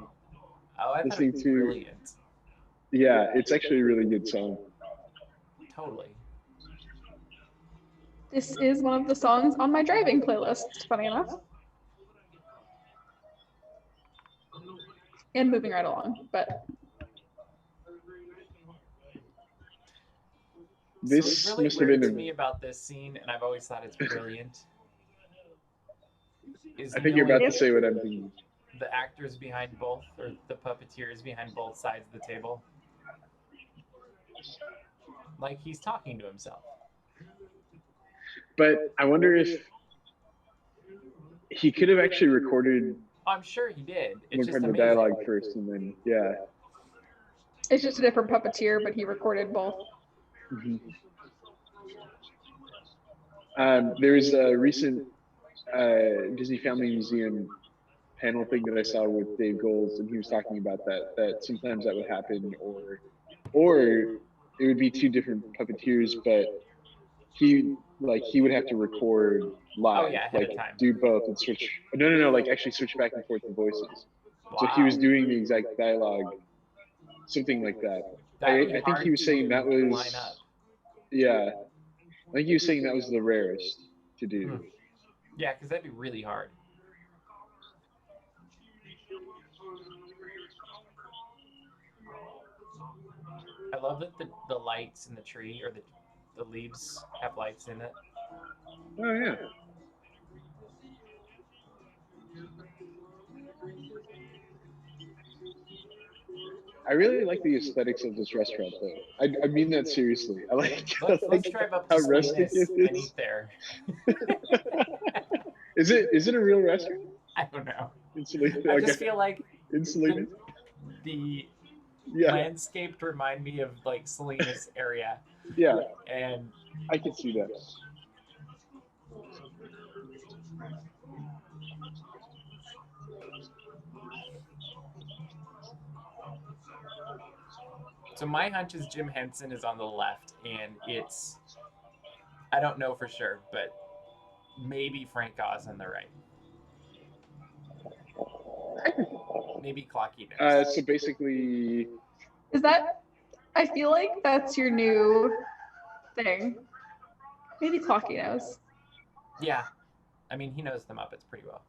I thought it was brilliant. Yeah, it's actually a really good song. Totally. This is one of the songs on my driving playlist, funny enough. And moving right along, but This so what's really must have weird been to me about this scene, and I've always thought it's brilliant, is I think you're about to say what I'm thinking. The actors behind both, or the puppeteers behind both sides of the table. Like he's talking to himself. But I wonder if he could have actually recorded. I'm sure he did. It's just the amazing. dialogue first, and then it's just a different puppeteer, but he recorded both. Mm-hmm. There was a recent Disney Family Museum panel thing that I saw with Dave Goelz, and he was talking about that sometimes that would happen, or it would be two different puppeteers, but he would have to record live, do both and switch. No, like actually switch back and forth the voices. Wow. So he was doing the exact dialogue, something like that. I think he was saying that was I think he was saying that was the rarest to do. Yeah, because that'd be really hard. I love that the lights in the tree, or the leaves have lights in it. Oh yeah. I really like the aesthetics of this restaurant, though. I mean that seriously. Let's drive up to Salinas and eat there. Is it a real restaurant? I don't know. I just feel like in Salinas? The landscape remind me of like Salinas area. Yeah. And I can see that. So my hunch is Jim Henson is on the left, and I don't know for sure, but maybe Frank Oz on the right. Maybe Clocky knows. So basically... I feel like that's your new thing. Maybe Clocky knows. Yeah. I mean, he knows the Muppets pretty well.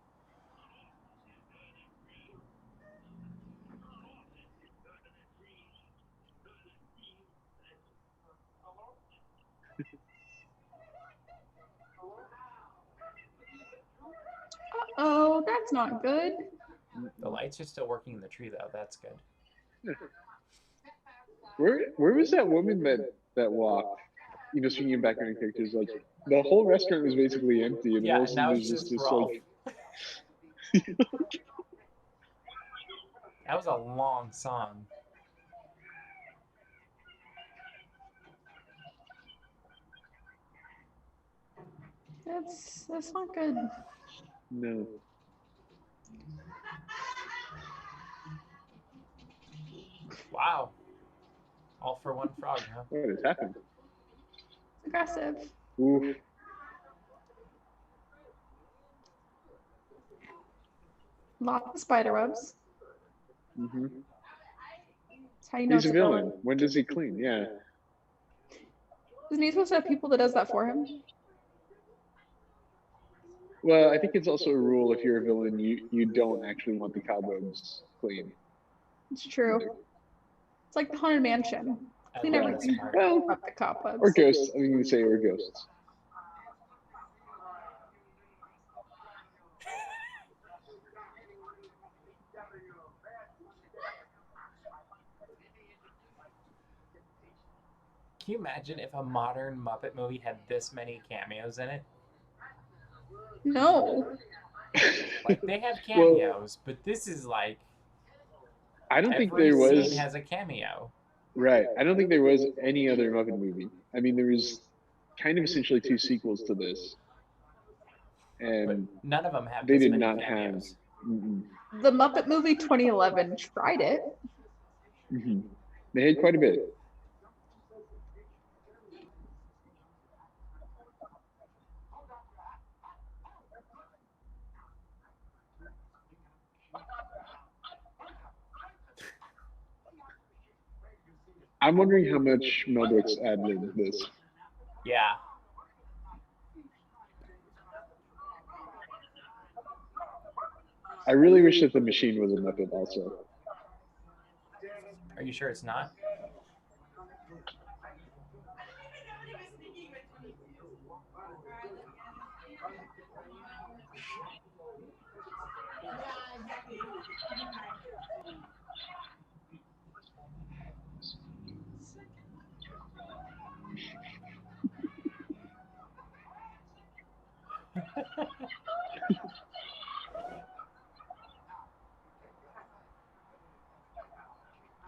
Oh, that's not good. The lights are still working in the tree, though. That's good. Where was that woman that walked? You know, speaking of background characters, like the whole restaurant was basically empty, and yeah, most now of it's was just like. That was a long song. That's not good. No. Wow. All for one frog, huh? What has happened? It's aggressive. Oof. Lots of spider webs. Mm-hmm. That's how you know He's a villain. When does he clean? Yeah. Isn't he supposed to have people that does that for him? Well, I think it's also a rule if you're a villain, you don't actually want the cobwebs clean. It's true. Either. It's like the Haunted Mansion. Clean everything up the cobwebs. Or ghosts. I'm going to say or ghosts. Can you imagine if a modern Muppet movie had this many cameos in it? No. Like, they have cameos, but this is like... I don't think there was... Every scene has a cameo. Right. I don't think there was any other Muppet movie. I mean, there was kind of essentially 2 sequels to this. And but none of them have they this did many not cameos. have... Mm-mm. The Muppet Movie 2011 tried it. Mm-hmm. They had quite a bit. I'm wondering how much Mel Brooks ad-libbed this. Yeah. I really wish that the machine was a Muppet also. Are you sure it's not?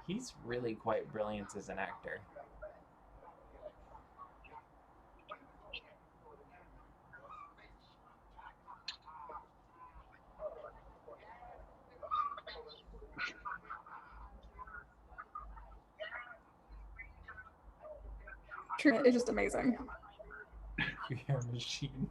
He's really quite brilliant as an actor. It's just amazing. You hear a machine.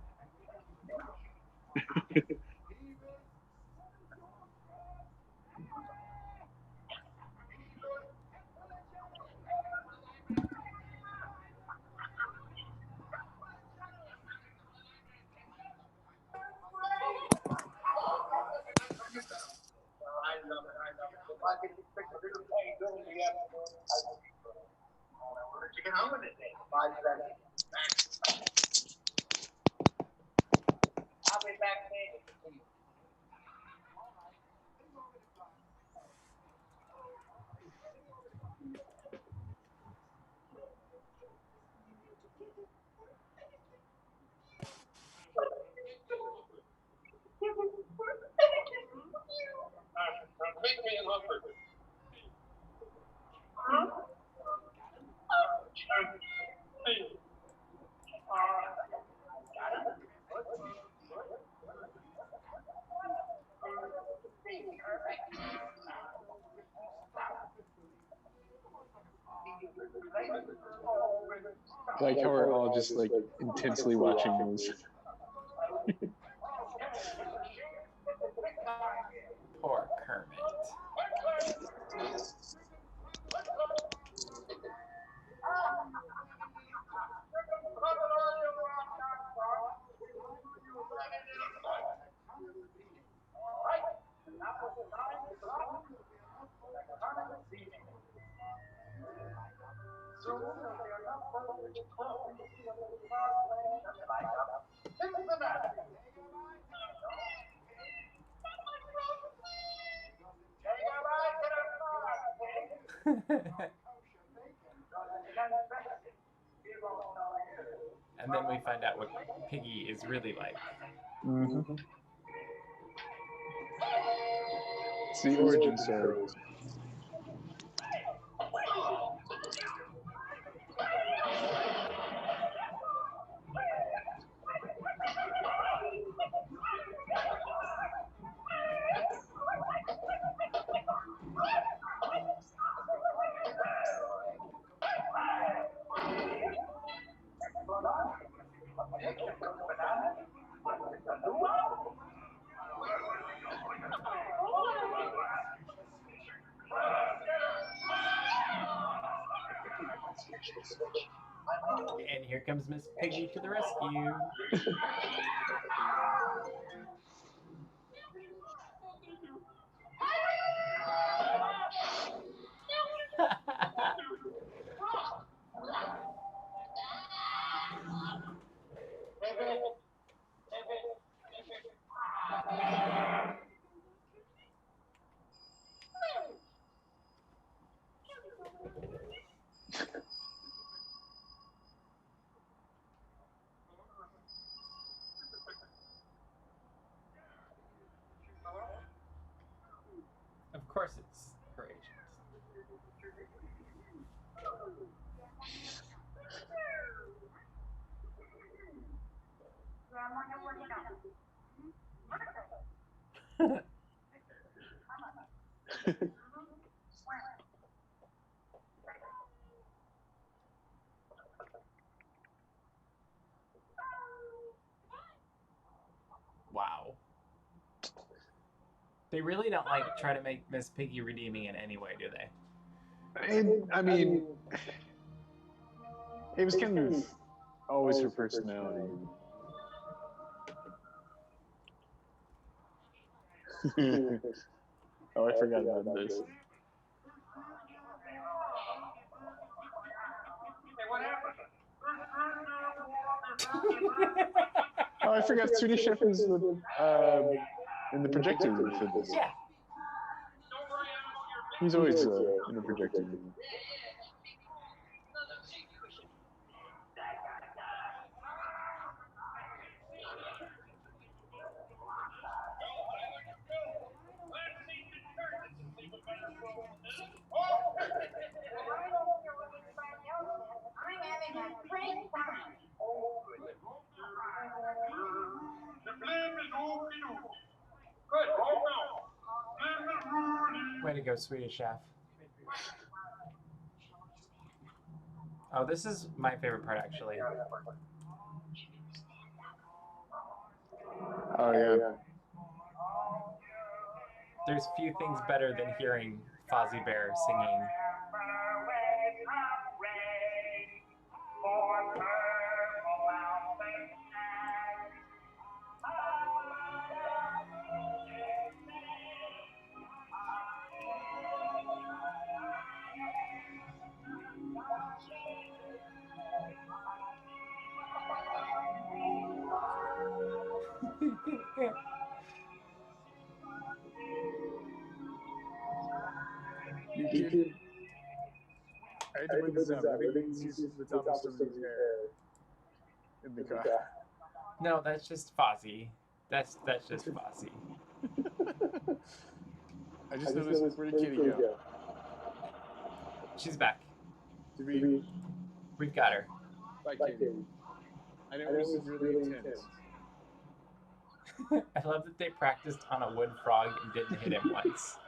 I like how we're all just like intensely watching this. Poor Kermit. And then we find out what Piggy is really like. Mm-hmm. It's the origin story. And here comes Miss Piggy to the rescue. Of course it's her agent. Wow. They really don't like try to make Miss Piggy redeeming in any way, do they? And I mean, It was kind of always her personality. Oh, I forgot about this. Oh, I forgot Swedish Chef is in the projector for this. Yeah. He's always in the projector. Way to go, Swedish Chef. Oh, this is my favorite part, actually. Oh, yeah. There's few things better than hearing Fozzie Bear singing. You could. I had to put this out. I think it's used the top of somebody's hair in the car. No, that's just Fozzie. That's just Fozzie. I just noticed, where did Kitty go? She's back. We've got her. Bye, Kitty. I know this is really intense. I love that they practiced on a wood frog and didn't hit him once.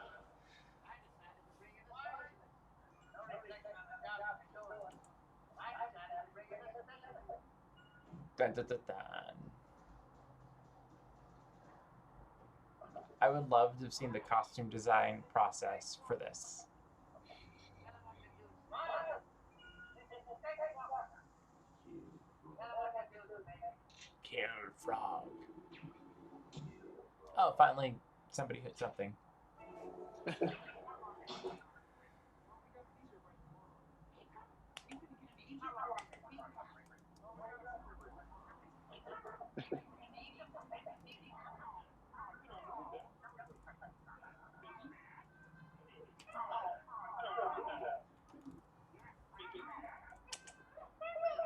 Dun, dun, dun, dun. I would love to have seen the costume design process for this. Kill frog. Oh, finally somebody hit something.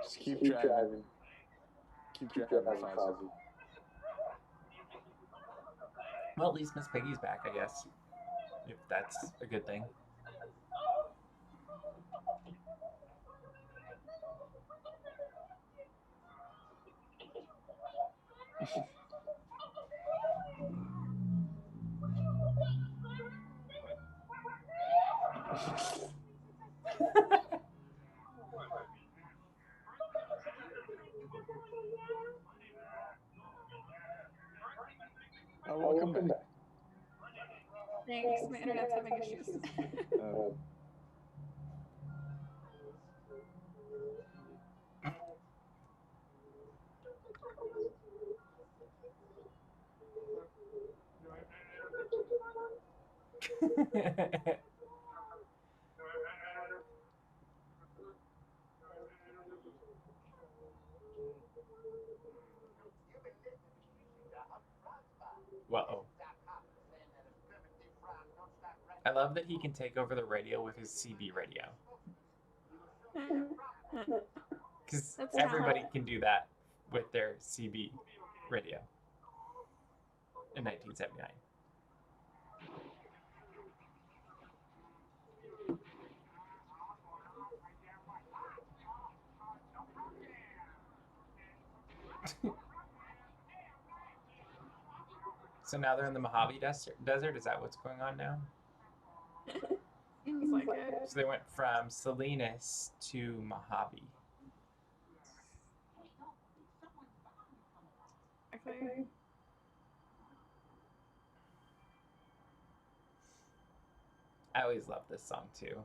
Just keep driving. Keep driving, Fozzie. Well, at least Miss Piggy's back, I guess. If that's a good thing. Oh, welcome back. Thanks, my internet's having issues. Whoa. I love that he can take over the radio with his CB radio. Because everybody can do that with their CB radio in 1979. So now they're in the Mojave Desert? Is that what's going on now? Seems like it. So they went from Salinas to Mojave. Okay. I always love this song too.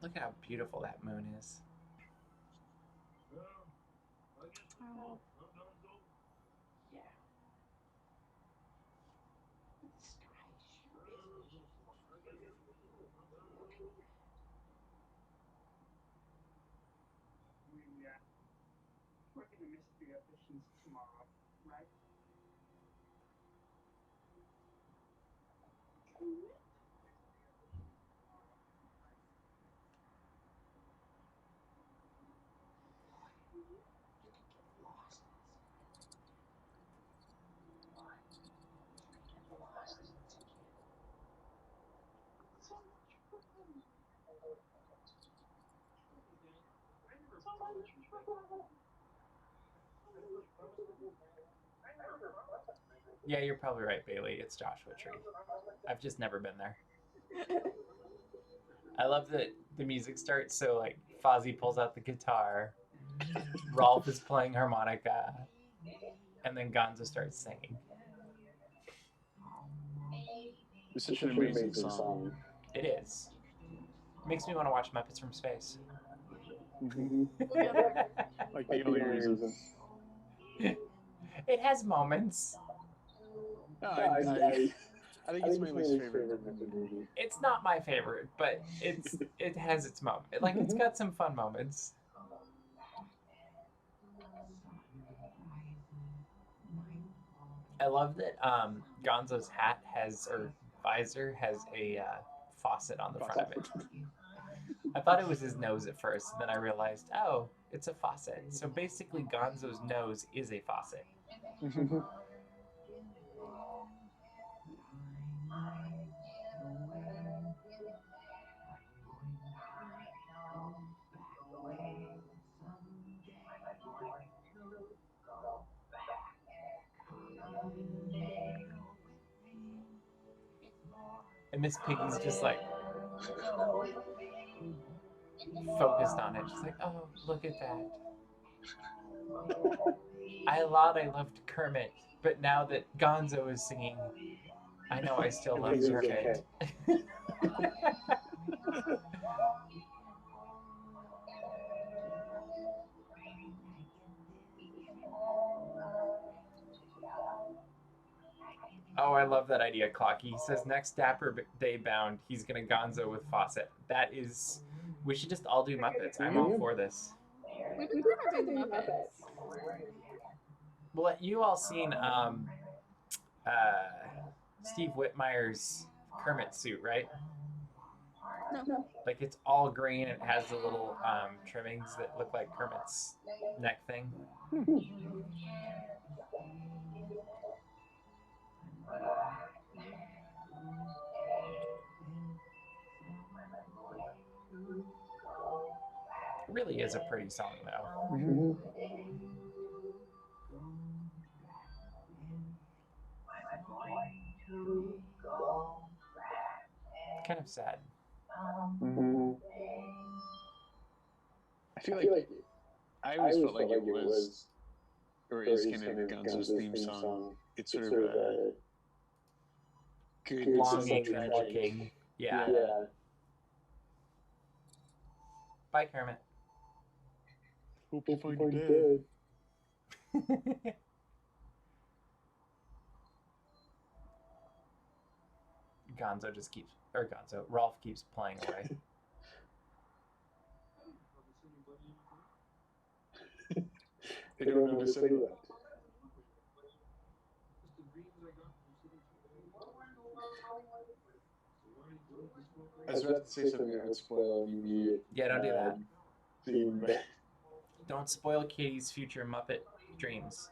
Look at how beautiful that moon is. Oh. We're gonna miss the auditions tomorrow, right? Yeah, you're probably right, Bailey. It's Joshua Tree. I've just never been there. I love that the music starts so like Fozzie pulls out the guitar, Rolf is playing harmonica, and then Gonzo starts singing. It's such an amazing song. It is. It makes me want to watch Muppets from Space. Mm-hmm. Like the only reason. It has moments. No, I think it's my least favorite movie. It's not my favorite, but it has its moment. Like it's got some fun moments. I love that Gonzo's hat or visor has a faucet on the front of it. I thought it was his nose at first, and then I realized, oh, it's a faucet. So basically, Gonzo's nose is a faucet. And Miss Piggy's just like focused on it. She's like, oh, look at that. I loved Kermit, but now that Gonzo is singing, I know I still love Kermit. Oh, I love that idea, Clocky. He says next Dapper Day Bound, he's gonna Gonzo with Fawcett. That is, we should just all do Muppets. I'm all for this. We could do the Muppets. Well, you all seen Steve Whitmire's Kermit suit, right? No. Like it's all green and it has the little trimmings that look like Kermit's neck thing. It really is a pretty song, though. Mm-hmm. Kind of sad. Mm-hmm. I feel like I always felt like it was, or is kind of Gonzo's theme song. It's sort of a good, longing, tragic. Yeah. Bye, Kermit. Hope you find you dead. Rolf keeps playing away. They don't know to say that. I was about to say something that would spoil the Yeah, don't do that. Scene. Don't spoil Katie's future Muppet dreams.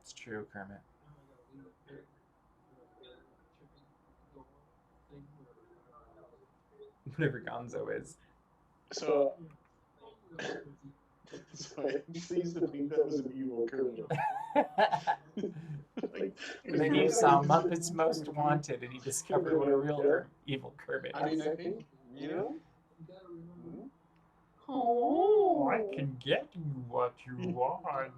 It's true, Kermit. Whatever Gonzo is. So I'm pleased to think that was an evil Kermit. And then you saw Muppets Most Wanted and you discovered what a real evil Kermit is. I mean, I think, you know? Oh, I can get you what you want.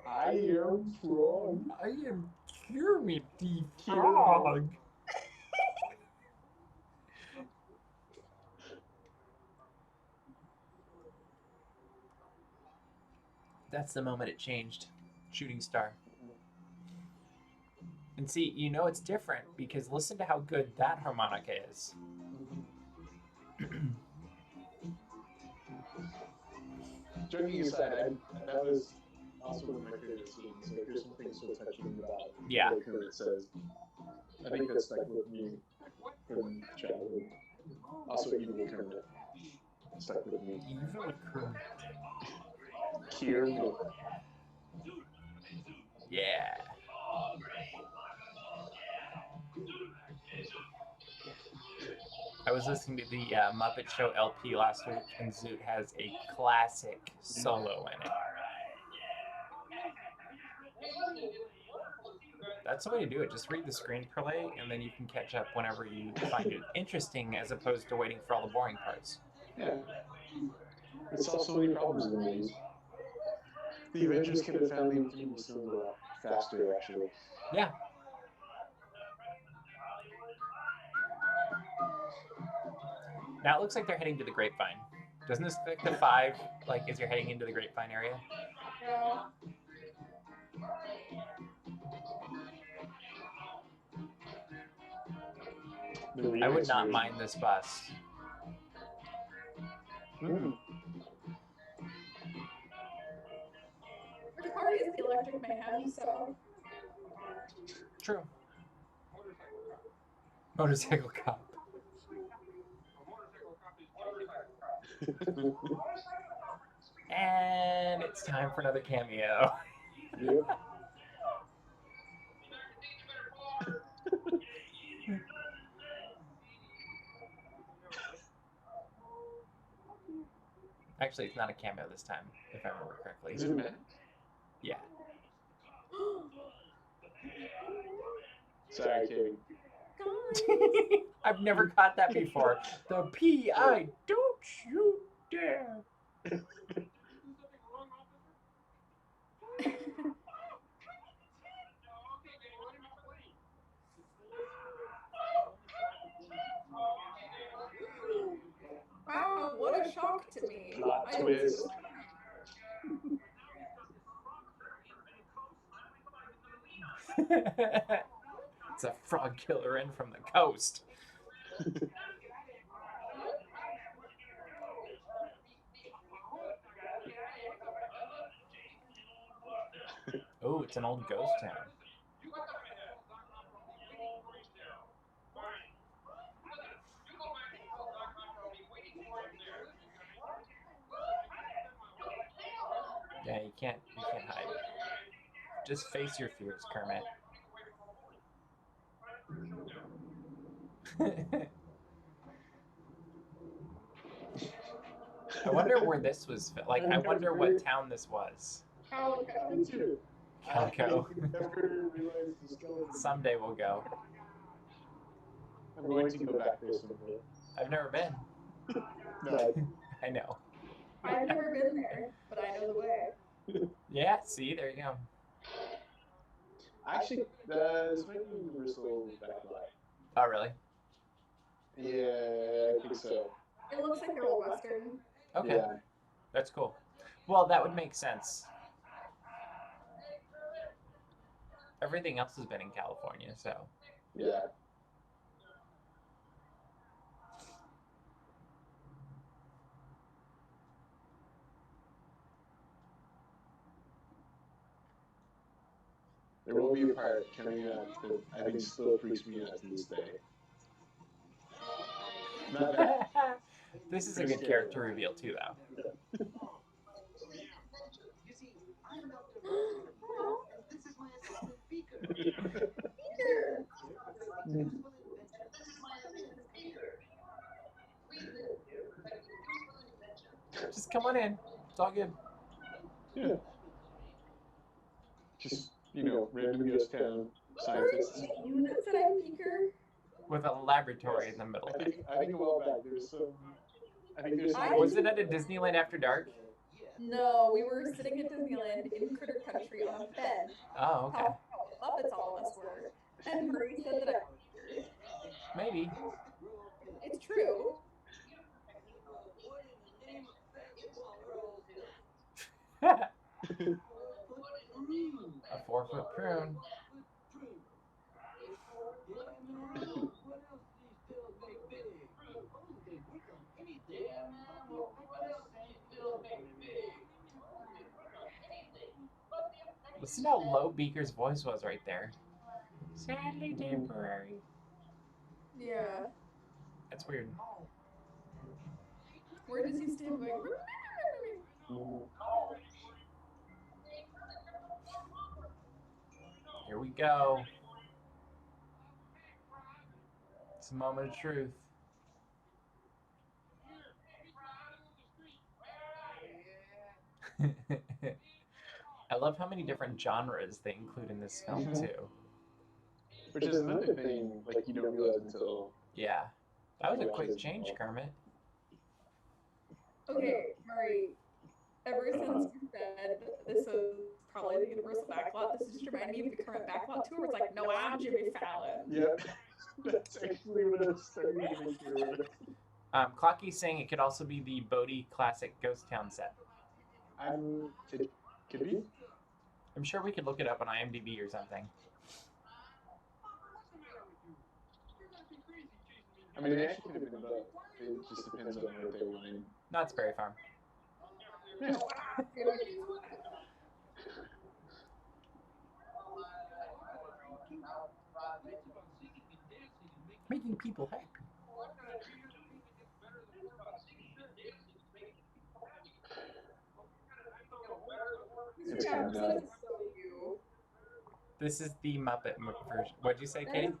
I am frog. I am Kermit the Frog. That's the moment it changed. Shooting star. And see, you know it's different because listen to how good that harmonica is. Joking aside, that was also one of my favorite scenes. Like, there's something so touching about what Kermit says. I think that's stuck with me from childhood. Also, evil Kermit stuck with me. Evil Kermit. Kermit. Yeah. I was listening to the Muppet Show LP last week, and Zoot has a classic solo in it. That's the way to do it. Just read the screenplay, and then you can catch up whenever you find it interesting, as opposed to waiting for all the boring parts. Yeah. It solves so many problems in the movies. The Avengers could have found the Infinity Stone a lot faster, actually. Yeah. Now it looks like they're heading to the Grapevine. Doesn't this look like the 5, like, as you're heading into the Grapevine area? Yeah. I would not mind this bus. Mm. The car is the Electric Mayhem, so. True. Motorcycle cop. And it's time for another cameo. Yep. Actually, it's not a cameo this time, if I remember correctly. Is it Matt? Yeah. Sorry, Katie. I've never caught that before. The P.I. Don't you dare. Wow, what a shock to me. Plot twist. It's a frog killer in from the coast. Oh, it's an old ghost town. Yeah, you can't hide. Just face your fears, Kermit. I wonder where this was. Like, I wonder what town this was. Calico. Calico. Someday we'll go. I'm going to go back there someday. I've never been. No. I know. I've never been there, but I know the way. Yeah, see, there you go. Actually, this might be Universal backlight. Oh, really? Yeah, I think so. It looks like they're old Western. Okay. Yeah. That's cool. Well, that would make sense. Everything else has been in California, so. Yeah. There will be a part coming out that I think still freaks me out to this day. Not that. This is a good character reveal, too, though. Just come on in. It's all good. Yeah. Just, random ghost town scientists. You that said I'm Beaker? With a laboratory in the middle of I it. think a while back there's some. I think there's some. Was it at a Disneyland After Dark? No, we were sitting at Disneyland in Critter Country on a bench. Oh, okay. How Muppets all of us were. And Marie said that I was weird. Maybe. It's true. A 4-foot prune. Listen how low Beaker's voice was right there. Sadly temporary. Yeah. That's weird. Where does he stand going? Here we go. It's a moment of truth. I love how many different genres they include in this film too. Which is another thing, like you don't realize until. Yeah, that was a quick change, Kermit. Okay, Murray. Ever since you said this is probably the Universal backlot, this is just reminding me of the current backlot tour. It's like, no, I'm Jimmy Fallon. Yep, that's actually what I was starting to make sure of. Clocky's saying it could also be the Bodie Classic Ghost Town set. Could be. I'm sure we could look it up on IMDb or something. I mean, it actually could have been both. It just depends on what they want. Knott's Berry Farm. Yeah. Making people happy. This is the Muppet version. What'd you say, Katie?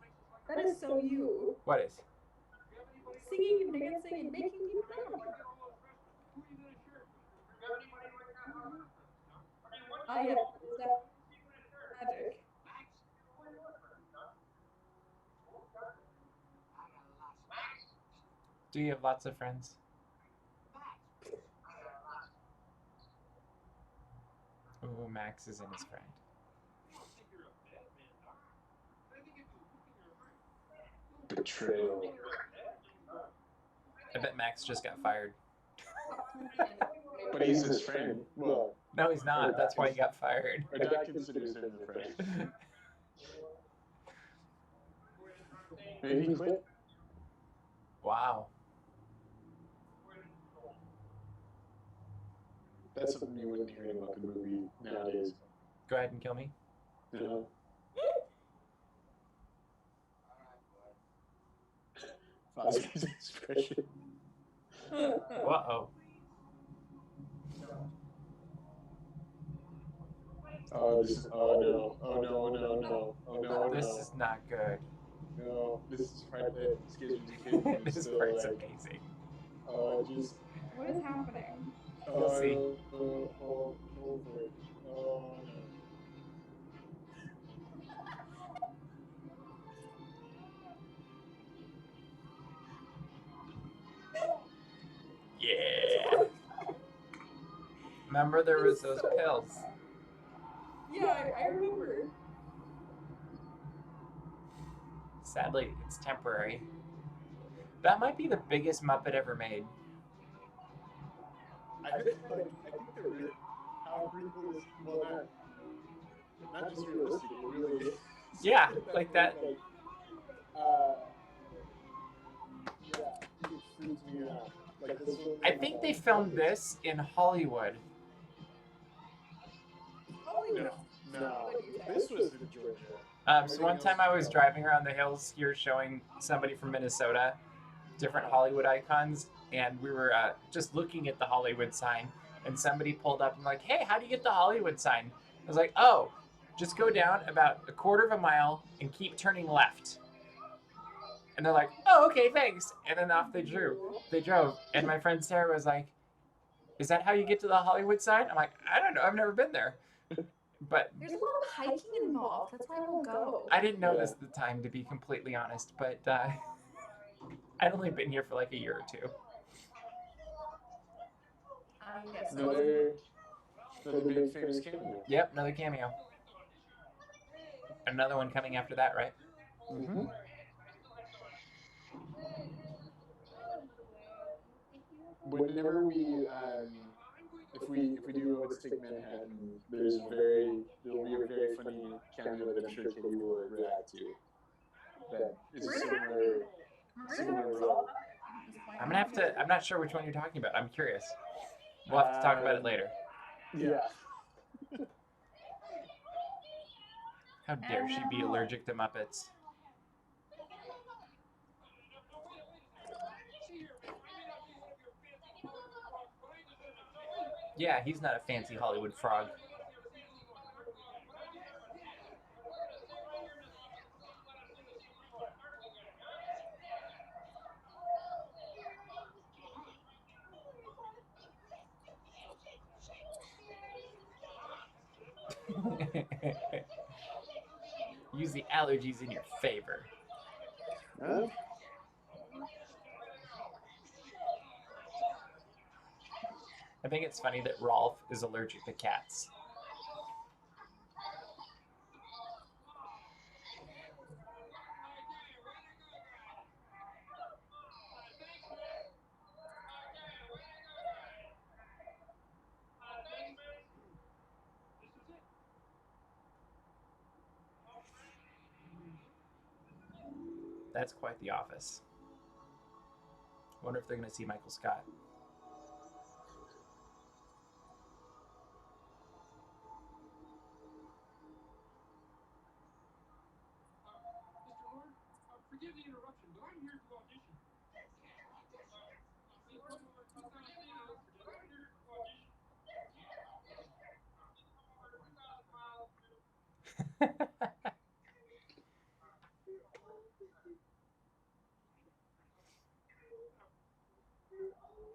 That is so you. What is? Singing and dancing and making people happy. I have magic. Do you have lots of friends? Ooh, Max is in his friend. Betrayal. I bet Max just got fired. But he's his friend. Well, no, he's not. That's why he got fired. Or Dad considers him a friend. Maybe he quit. Wow. That's something you wouldn't hear about the movie nowadays. Go ahead and kill me. No. Fozzy's expression. Uh-oh. Oh, this is, oh no, oh no, no, no, oh no, This no. is not good. No, this is part that scares me to kid. This part's amazing. Just. What is happening? You'll see. Oh, over it. Oh, no. Yeah. Remember there was those pills. Yeah, I remember. Sadly, it's temporary. That might be the biggest Muppet ever made. I think they're really, how cool is, well, not just realistic, really. Yeah, like that. Yeah, it freaks me out. Like this one, I think they filmed this in Hollywood. No, this was in Georgia. So one time I was driving around the hills here showing somebody from Minnesota different Hollywood icons, and we were just looking at the Hollywood sign, and somebody pulled up and like, hey, how do you get the Hollywood sign? I was like, oh, just go down about a quarter of a mile and keep turning left. And they're like, oh, okay, thanks. And then off they drove. And my friend Sarah was like, is that how you get to the Hollywood sign? I'm like, I don't know, I've never been there. But there's a lot of hiking involved. That's why we'll go. I didn't know this at the time, to be completely honest, but I'd only been here for like a year or two. Yes, Another big famous cameo. Yep, another cameo. Another one coming after that, right? Mm-hmm. Whenever if we do What's Take Manhattan, there'll be a very funny cameo that I'm sure Katie will react to. That is a similar role. I'm not sure which one you're talking about. I'm curious. We'll have to talk about it later. Yeah. How dare she be allergic to Muppets? Yeah, he's not a fancy Hollywood frog. Use the allergies in your favor. Huh? I think it's funny that Rolf is allergic to cats. That's quite the office. I wonder if they're going to see Michael Scott. Mr. Lord, forgive the interruption, but I'm here to audition.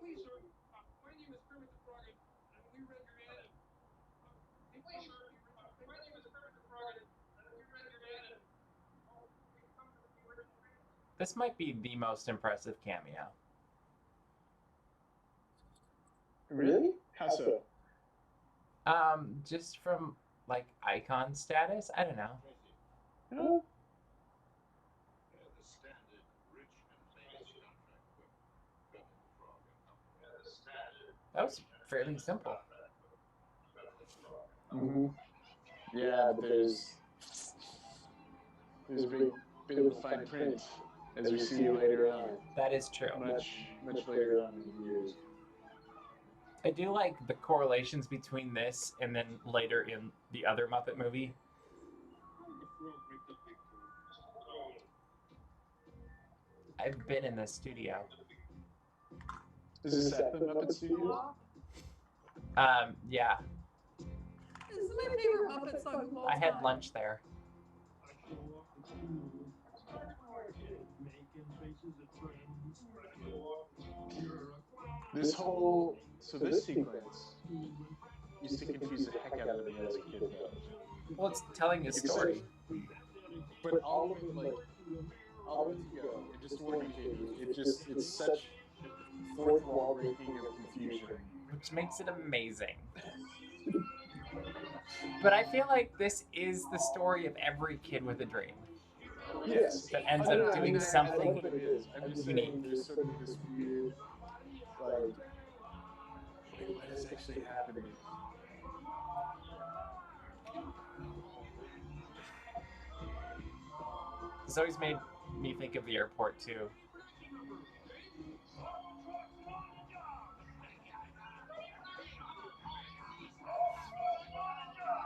Please, sir. My name is Kermit the Frog, and we read your ad. Please, sir. My name is Kermit the Frog, and we read your ad. This might be the most impressive cameo. Really? How so? Just from like icon status. I don't know. Huh? That was fairly simple. Mm-hmm. Yeah, but there's a bit of a fine print, as we see later on. That is true. Much later on in the years. I do like the correlations between this and then later in the other Muppet movie. I've been in this studio. Is this at the Muppet Studios? Yeah. This is my favorite Muppet song of all I had time. lunch there. This sequence used to confuse the heck out of me as a kid, though. Well, it's telling a story. But all of it together, it just wouldn't it's such fourth wall breaking of confusion. Which makes it amazing. But I feel like this is the story of every kid with a dream. Yes. That ends up doing something I it is. I'm just unique. saying there's sort of this weird, like, wait, what is actually happening? This always made me think of the airport, too.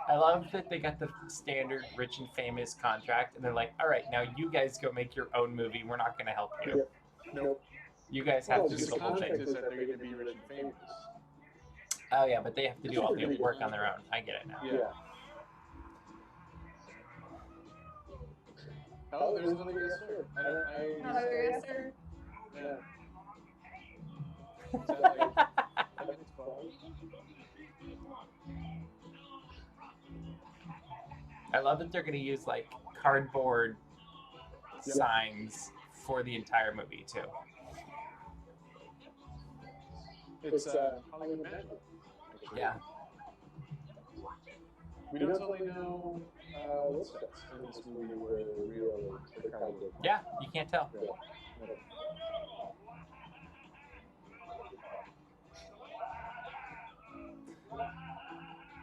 I love that they got the standard rich and famous contract, and they're like, all right, now you guys go make your own movie. We're not going to help you. Yep. Nope. You guys have to do Just the whole contract thing. is that they're going to be rich and famous. Oh, yeah, but they have to do all the work on their own. I get it now. Yeah. Oh, there's another yes, sir. Another yes, sir. Yeah. Is that like 12? I love that they're going to use, like, cardboard signs for the entire movie, too. It's Hollywood Magic. Yeah. We don't totally know what's next in this movie where the real the crowd did. Yeah, you can't tell. Yeah. Yeah.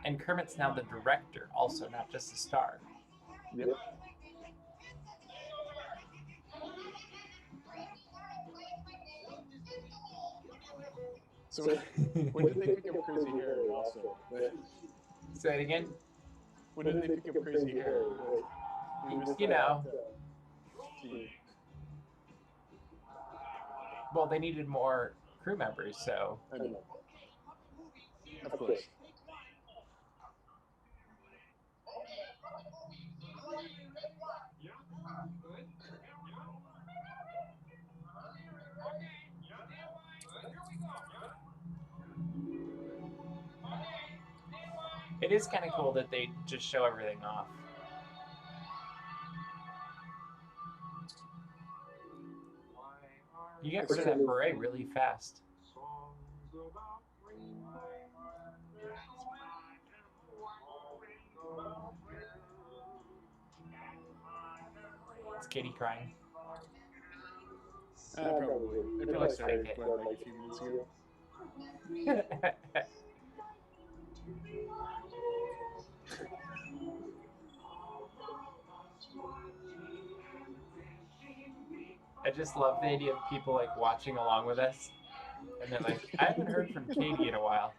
And Kermit's now the director, also, not just the star. Yep. So when did they pick up Crazy Harry also? Say it again? When did they pick up Crazy Harry? You know. Well, they needed more crew members, so. I know. Of course. It is kind of cool that they just show everything off. You get rid of that beret really fast. Is Katie crying? Probably. It probably started like a few minutes ago. I just love the idea of people like watching along with us, and they're like, "I haven't heard from Katie in a while."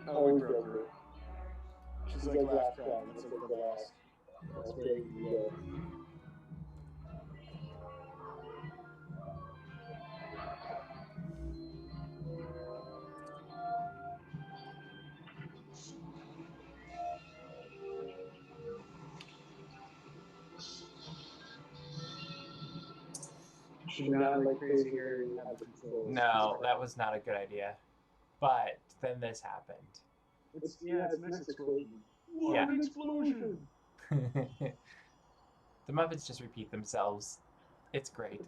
Oh, we broke her. She's like laugh crying. That's like the last break we go. Should not let Crazy Harry have the control. No, that was not a good idea. But then this happened. It's a nice explosion. Yeah. What an explosion! The Muppets just repeat themselves. It's great.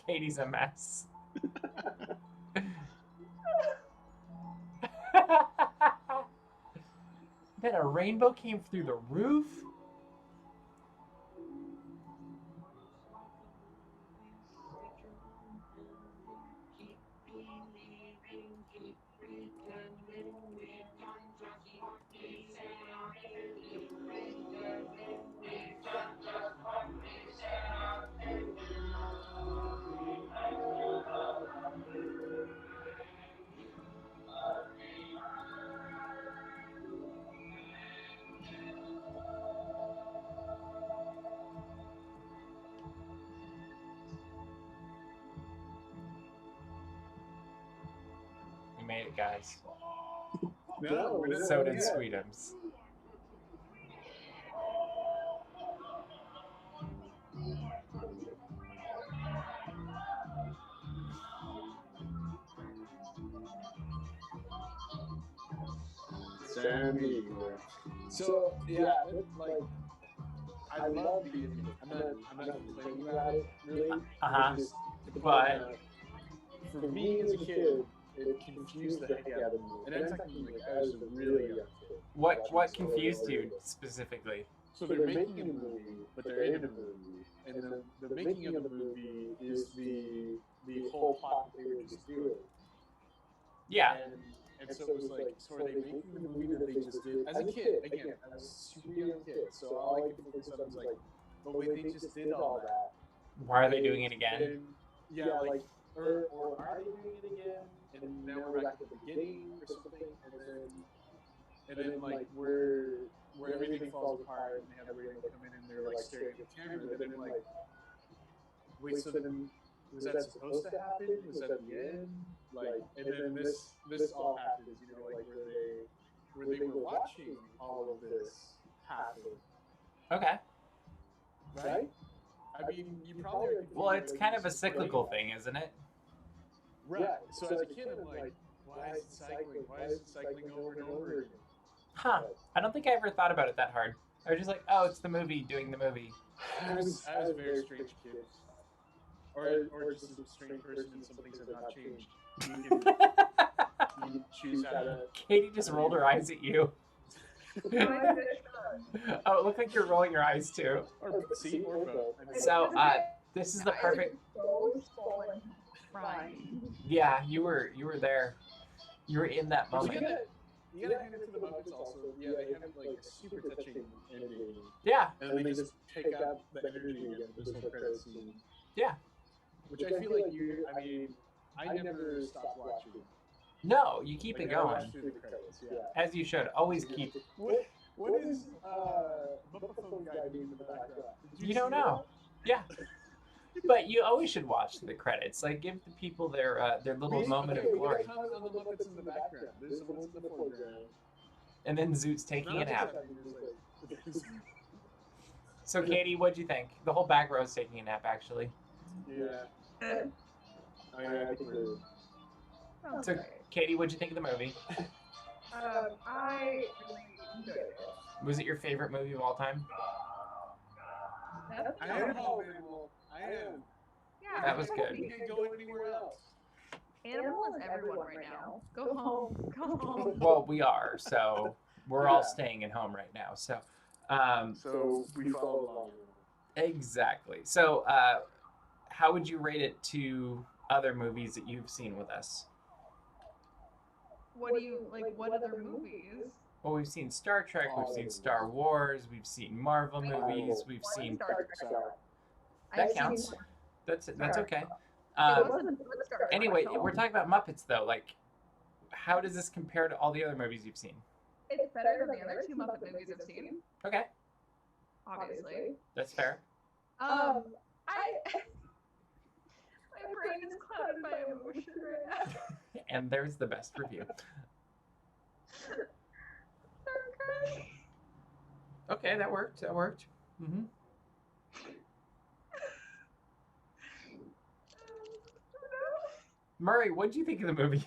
Katie's a mess. Then a rainbow came through the roof? We made it, guys. No, So did Sweetums. Sandy. So yeah, I love the ending. I'm not complaining about it really. But for me as a kid, it confused the heck out of me. And I'm talking like I was a really young kid. what confused you specifically? So they're making a movie, but they're in a movie, and the making of the movie is the whole plot that they were just doing. Yeah. And so it was like, so are they making the movie that they just did? As a kid, again, I was a super young kid, so all I could focus on was like, but wait, they just did all that. Why are they doing it again? Yeah, like, or are they doing it again? And now we're back at the beginning or something, and then like where everything falls apart and they have the rainbow come in and they're like staring at the camera, and then like, wait, so then was that supposed to happen? Was that the end? Like, and then this all happens, you know, like where they were watching all of this happen. Okay. Right? I mean, you probably are. Well, it's kind of a cyclical thing, isn't it? Right. So as a kid, I'm like, why is it cycling? Why is it cycling over and over again? Huh. I don't think I ever thought about it that hard. I was just like, oh, it's the movie doing the movie. I was a very strange kid. or just a strange person and some things have not changed. You choose how to. Katie just rolled her eyes at you. Oh, it looked like you're rolling your eyes too. Or both. So, this is the perfect. Yeah, you were there. You were in that moment. You gotta hand it to the Muppets also. Yeah, they have like a super touching ending. Yeah. And then they just take out the energy again. There's no credit scene. Yeah. Which I feel like I never stopped watching. No, you keep it going. Through the credits, yeah. As you should. Always keep. What is Muppet guy doing in the background? You don't know. Yeah. But you always should watch the credits. Like, give the people their little moment of glory. We comment on the Muppets in the background. There's the ones in the foreground. And then Zoot's taking a nap. So, Katie, what'd you think? The whole back row is taking a nap, actually. Yeah. I think we're... So, Katie, what'd you think of the movie? I really enjoyed it. Was it your favorite movie of all time? I am. Yeah, that was good. You can't go anywhere else. Animal is everyone right now. Go home. Go home. Well, we are, so we're all staying at home right now. So, so we follow along. Exactly. So, how would you rate it to other movies that you've seen with us? What do you like? What other movies? Well, we've seen Star Trek, we've seen Star Wars, we've seen Marvel movies, we've seen. That counts. That's okay. Anyway, we're talking about Muppets though. Like, how does this compare to all the other movies you've seen? It's better than the other two Muppet movies I've seen. Okay. Obviously. That's fair. My brain is clouded by emotion right now. And there's the best review. Okay, that worked. Mm-hmm. Murray, what did you think of the movie?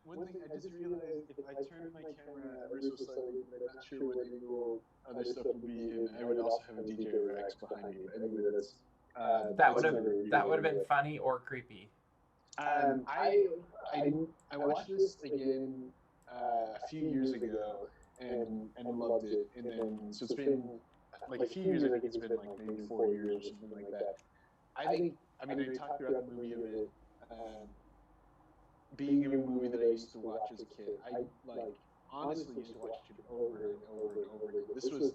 One thing I just realized, if I turned my camera ever so slightly, I'm not sure what angle other stuff would be, and I would also have a DJ Rex behind me. But anyway, that would have been funny or creepy. I watched this again a few years ago and loved it, and then so it's been like a few years. I think it's been like maybe 4 years or something like that. I talked about the movie of it being a movie that I used to watch as a kid. I honestly used to watch it over and over and over again. This was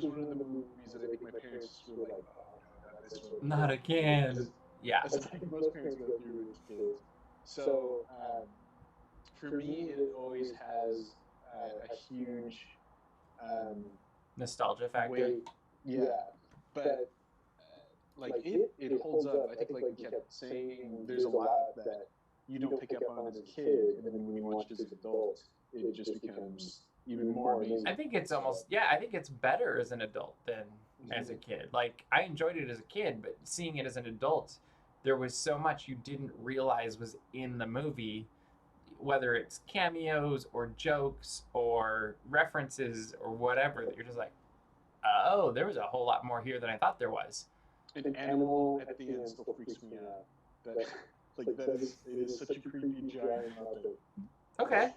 one of the movies that I think my parents were like, oh, no, this one. Not again. Yeah. As I think most parents go through with kids. So for me, it always has a huge nostalgia factor. But like it holds up. I think like we kept saying, there's a lot that you don't pick up on as a kid, and then when you watch it as an adult, it just becomes even more amazing. I think it's I think it's better as an adult than as a kid. Like, I enjoyed it as a kid, but seeing it as an adult, there was so much you didn't realize was in the movie, whether it's cameos or jokes or references or whatever, that you're just like, oh, there was a whole lot more here than I thought there was. An animal at the end still freaks me out. It is such a creepy giant Muppet. Okay.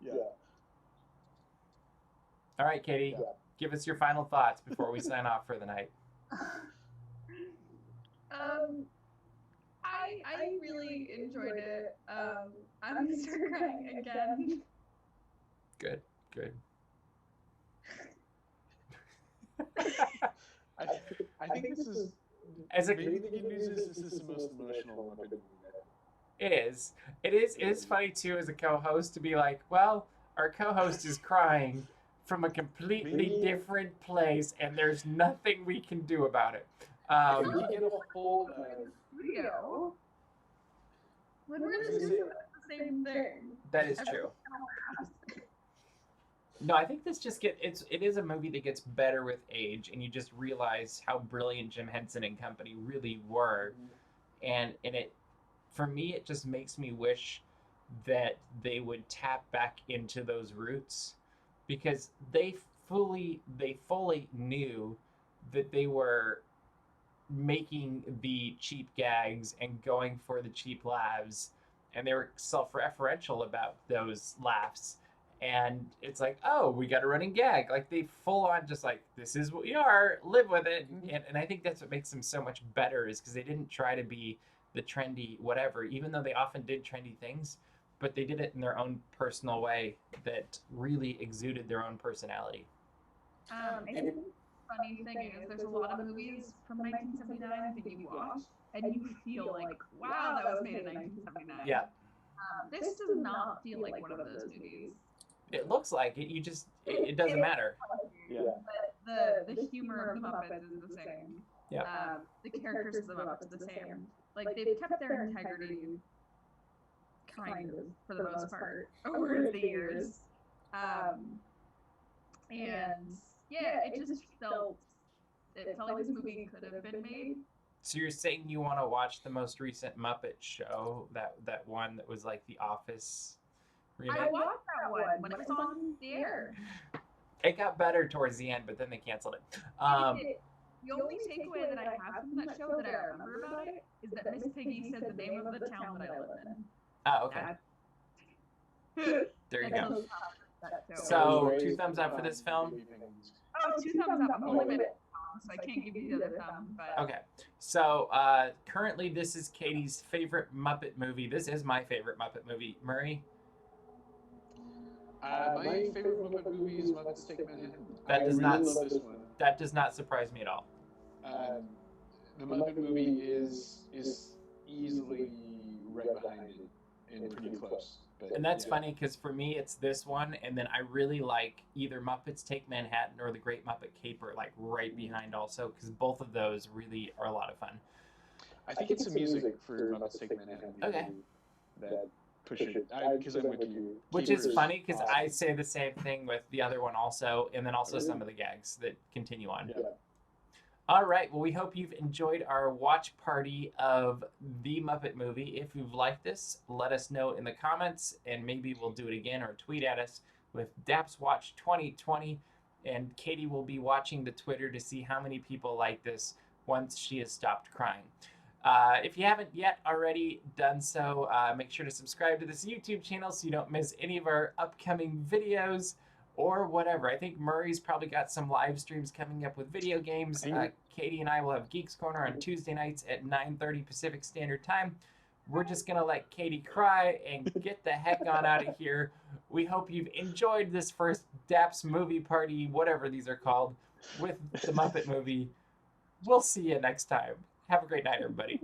Yeah. All right, Katie, give us your final thoughts before we sign off for the night. I really enjoyed it. I'm gonna start crying again. Good. I think this is maybe the good news is this is the most emotional Muppet movie. It is. It is funny too as a co-host to be like, well, our co-host is crying from a completely different place, and there's nothing we can do about it. You get a hold of video. When we're in the studio, it's the same thing. That is true. No, I think this just it is a movie that gets better with age, and you just realize how brilliant Jim Henson and company really were, and it, for me, it just makes me wish that they would tap back into those roots, because they fully knew that they were making the cheap gags and going for the cheap laughs, and they were self-referential about those laughs. And it's like, oh, we got a running gag. Like, they full on just like, this is what we are, live with it. And I think that's what makes them so much better, is because they didn't try to be the trendy whatever, even though they often did trendy things, but they did it in their own personal way that really exuded their own personality. I think the funny thing is there's a lot of movies from 1979 that you watch and you feel like, wow, that was made in 1979. Yeah. This does not feel like one of those movies. It looks like it. You just, it doesn't matter. Yeah. But the humor of the Muppets is the same. Yeah. The characters of the Muppets are the same. Like, they've kept their integrity, kind of, for the most part, over the years. And yeah, it just felt like this movie could have been made. So you're saying you want to watch the most recent Muppet show, that one that was like the Office remake? I watched that one when it was on the air. It got better towards the end, but then they canceled it. The only takeaway that I have from that show that I remember about it is that Miss Piggy said the name of the town that I live in. Oh, okay. There you go. So, 2 thumbs up for this film? Oh, 2 thumbs up. I'm only made it, so I can't give you the other thumb. But... Okay. So, currently this is Katie's favorite Muppet movie. This is my favorite Muppet movie. Murray? My favorite Muppet movie is Muppets Take Manhattan. That does love this one. That does not surprise me at all. The Muppet movie is easily right behind it and pretty close. But, and that's funny because for me it's this one, and then I really like either Muppets Take Manhattan or The Great Muppet Caper, like right behind also, because both of those really are a lot of fun. I think it's the music for Muppets Take Manhattan. Okay. That pushes it. Because I'm with you. Which is funny because I say the same thing with the other one also, and then also some of the gags that continue on. Yeah. All right. Well, we hope you've enjoyed our watch party of the Muppet Movie. If you've liked this, let us know in the comments, and maybe we'll do it again, or tweet at us with DAPS Watch 2020. And Katie will be watching the Twitter to see how many people like this once she has stopped crying. If you haven't yet already done so, make sure to subscribe to this YouTube channel so you don't miss any of our upcoming videos or whatever. I think Murray's probably got some live streams coming up with video games. Katie and I will have Geeks Corner on Tuesday nights at 9:30 Pacific Standard Time. We're just going to let Katie cry and get the heck on out of here. We hope you've enjoyed this first DAPS movie party, whatever these are called, with the Muppet Movie. We'll see you next time. Have a great night, everybody.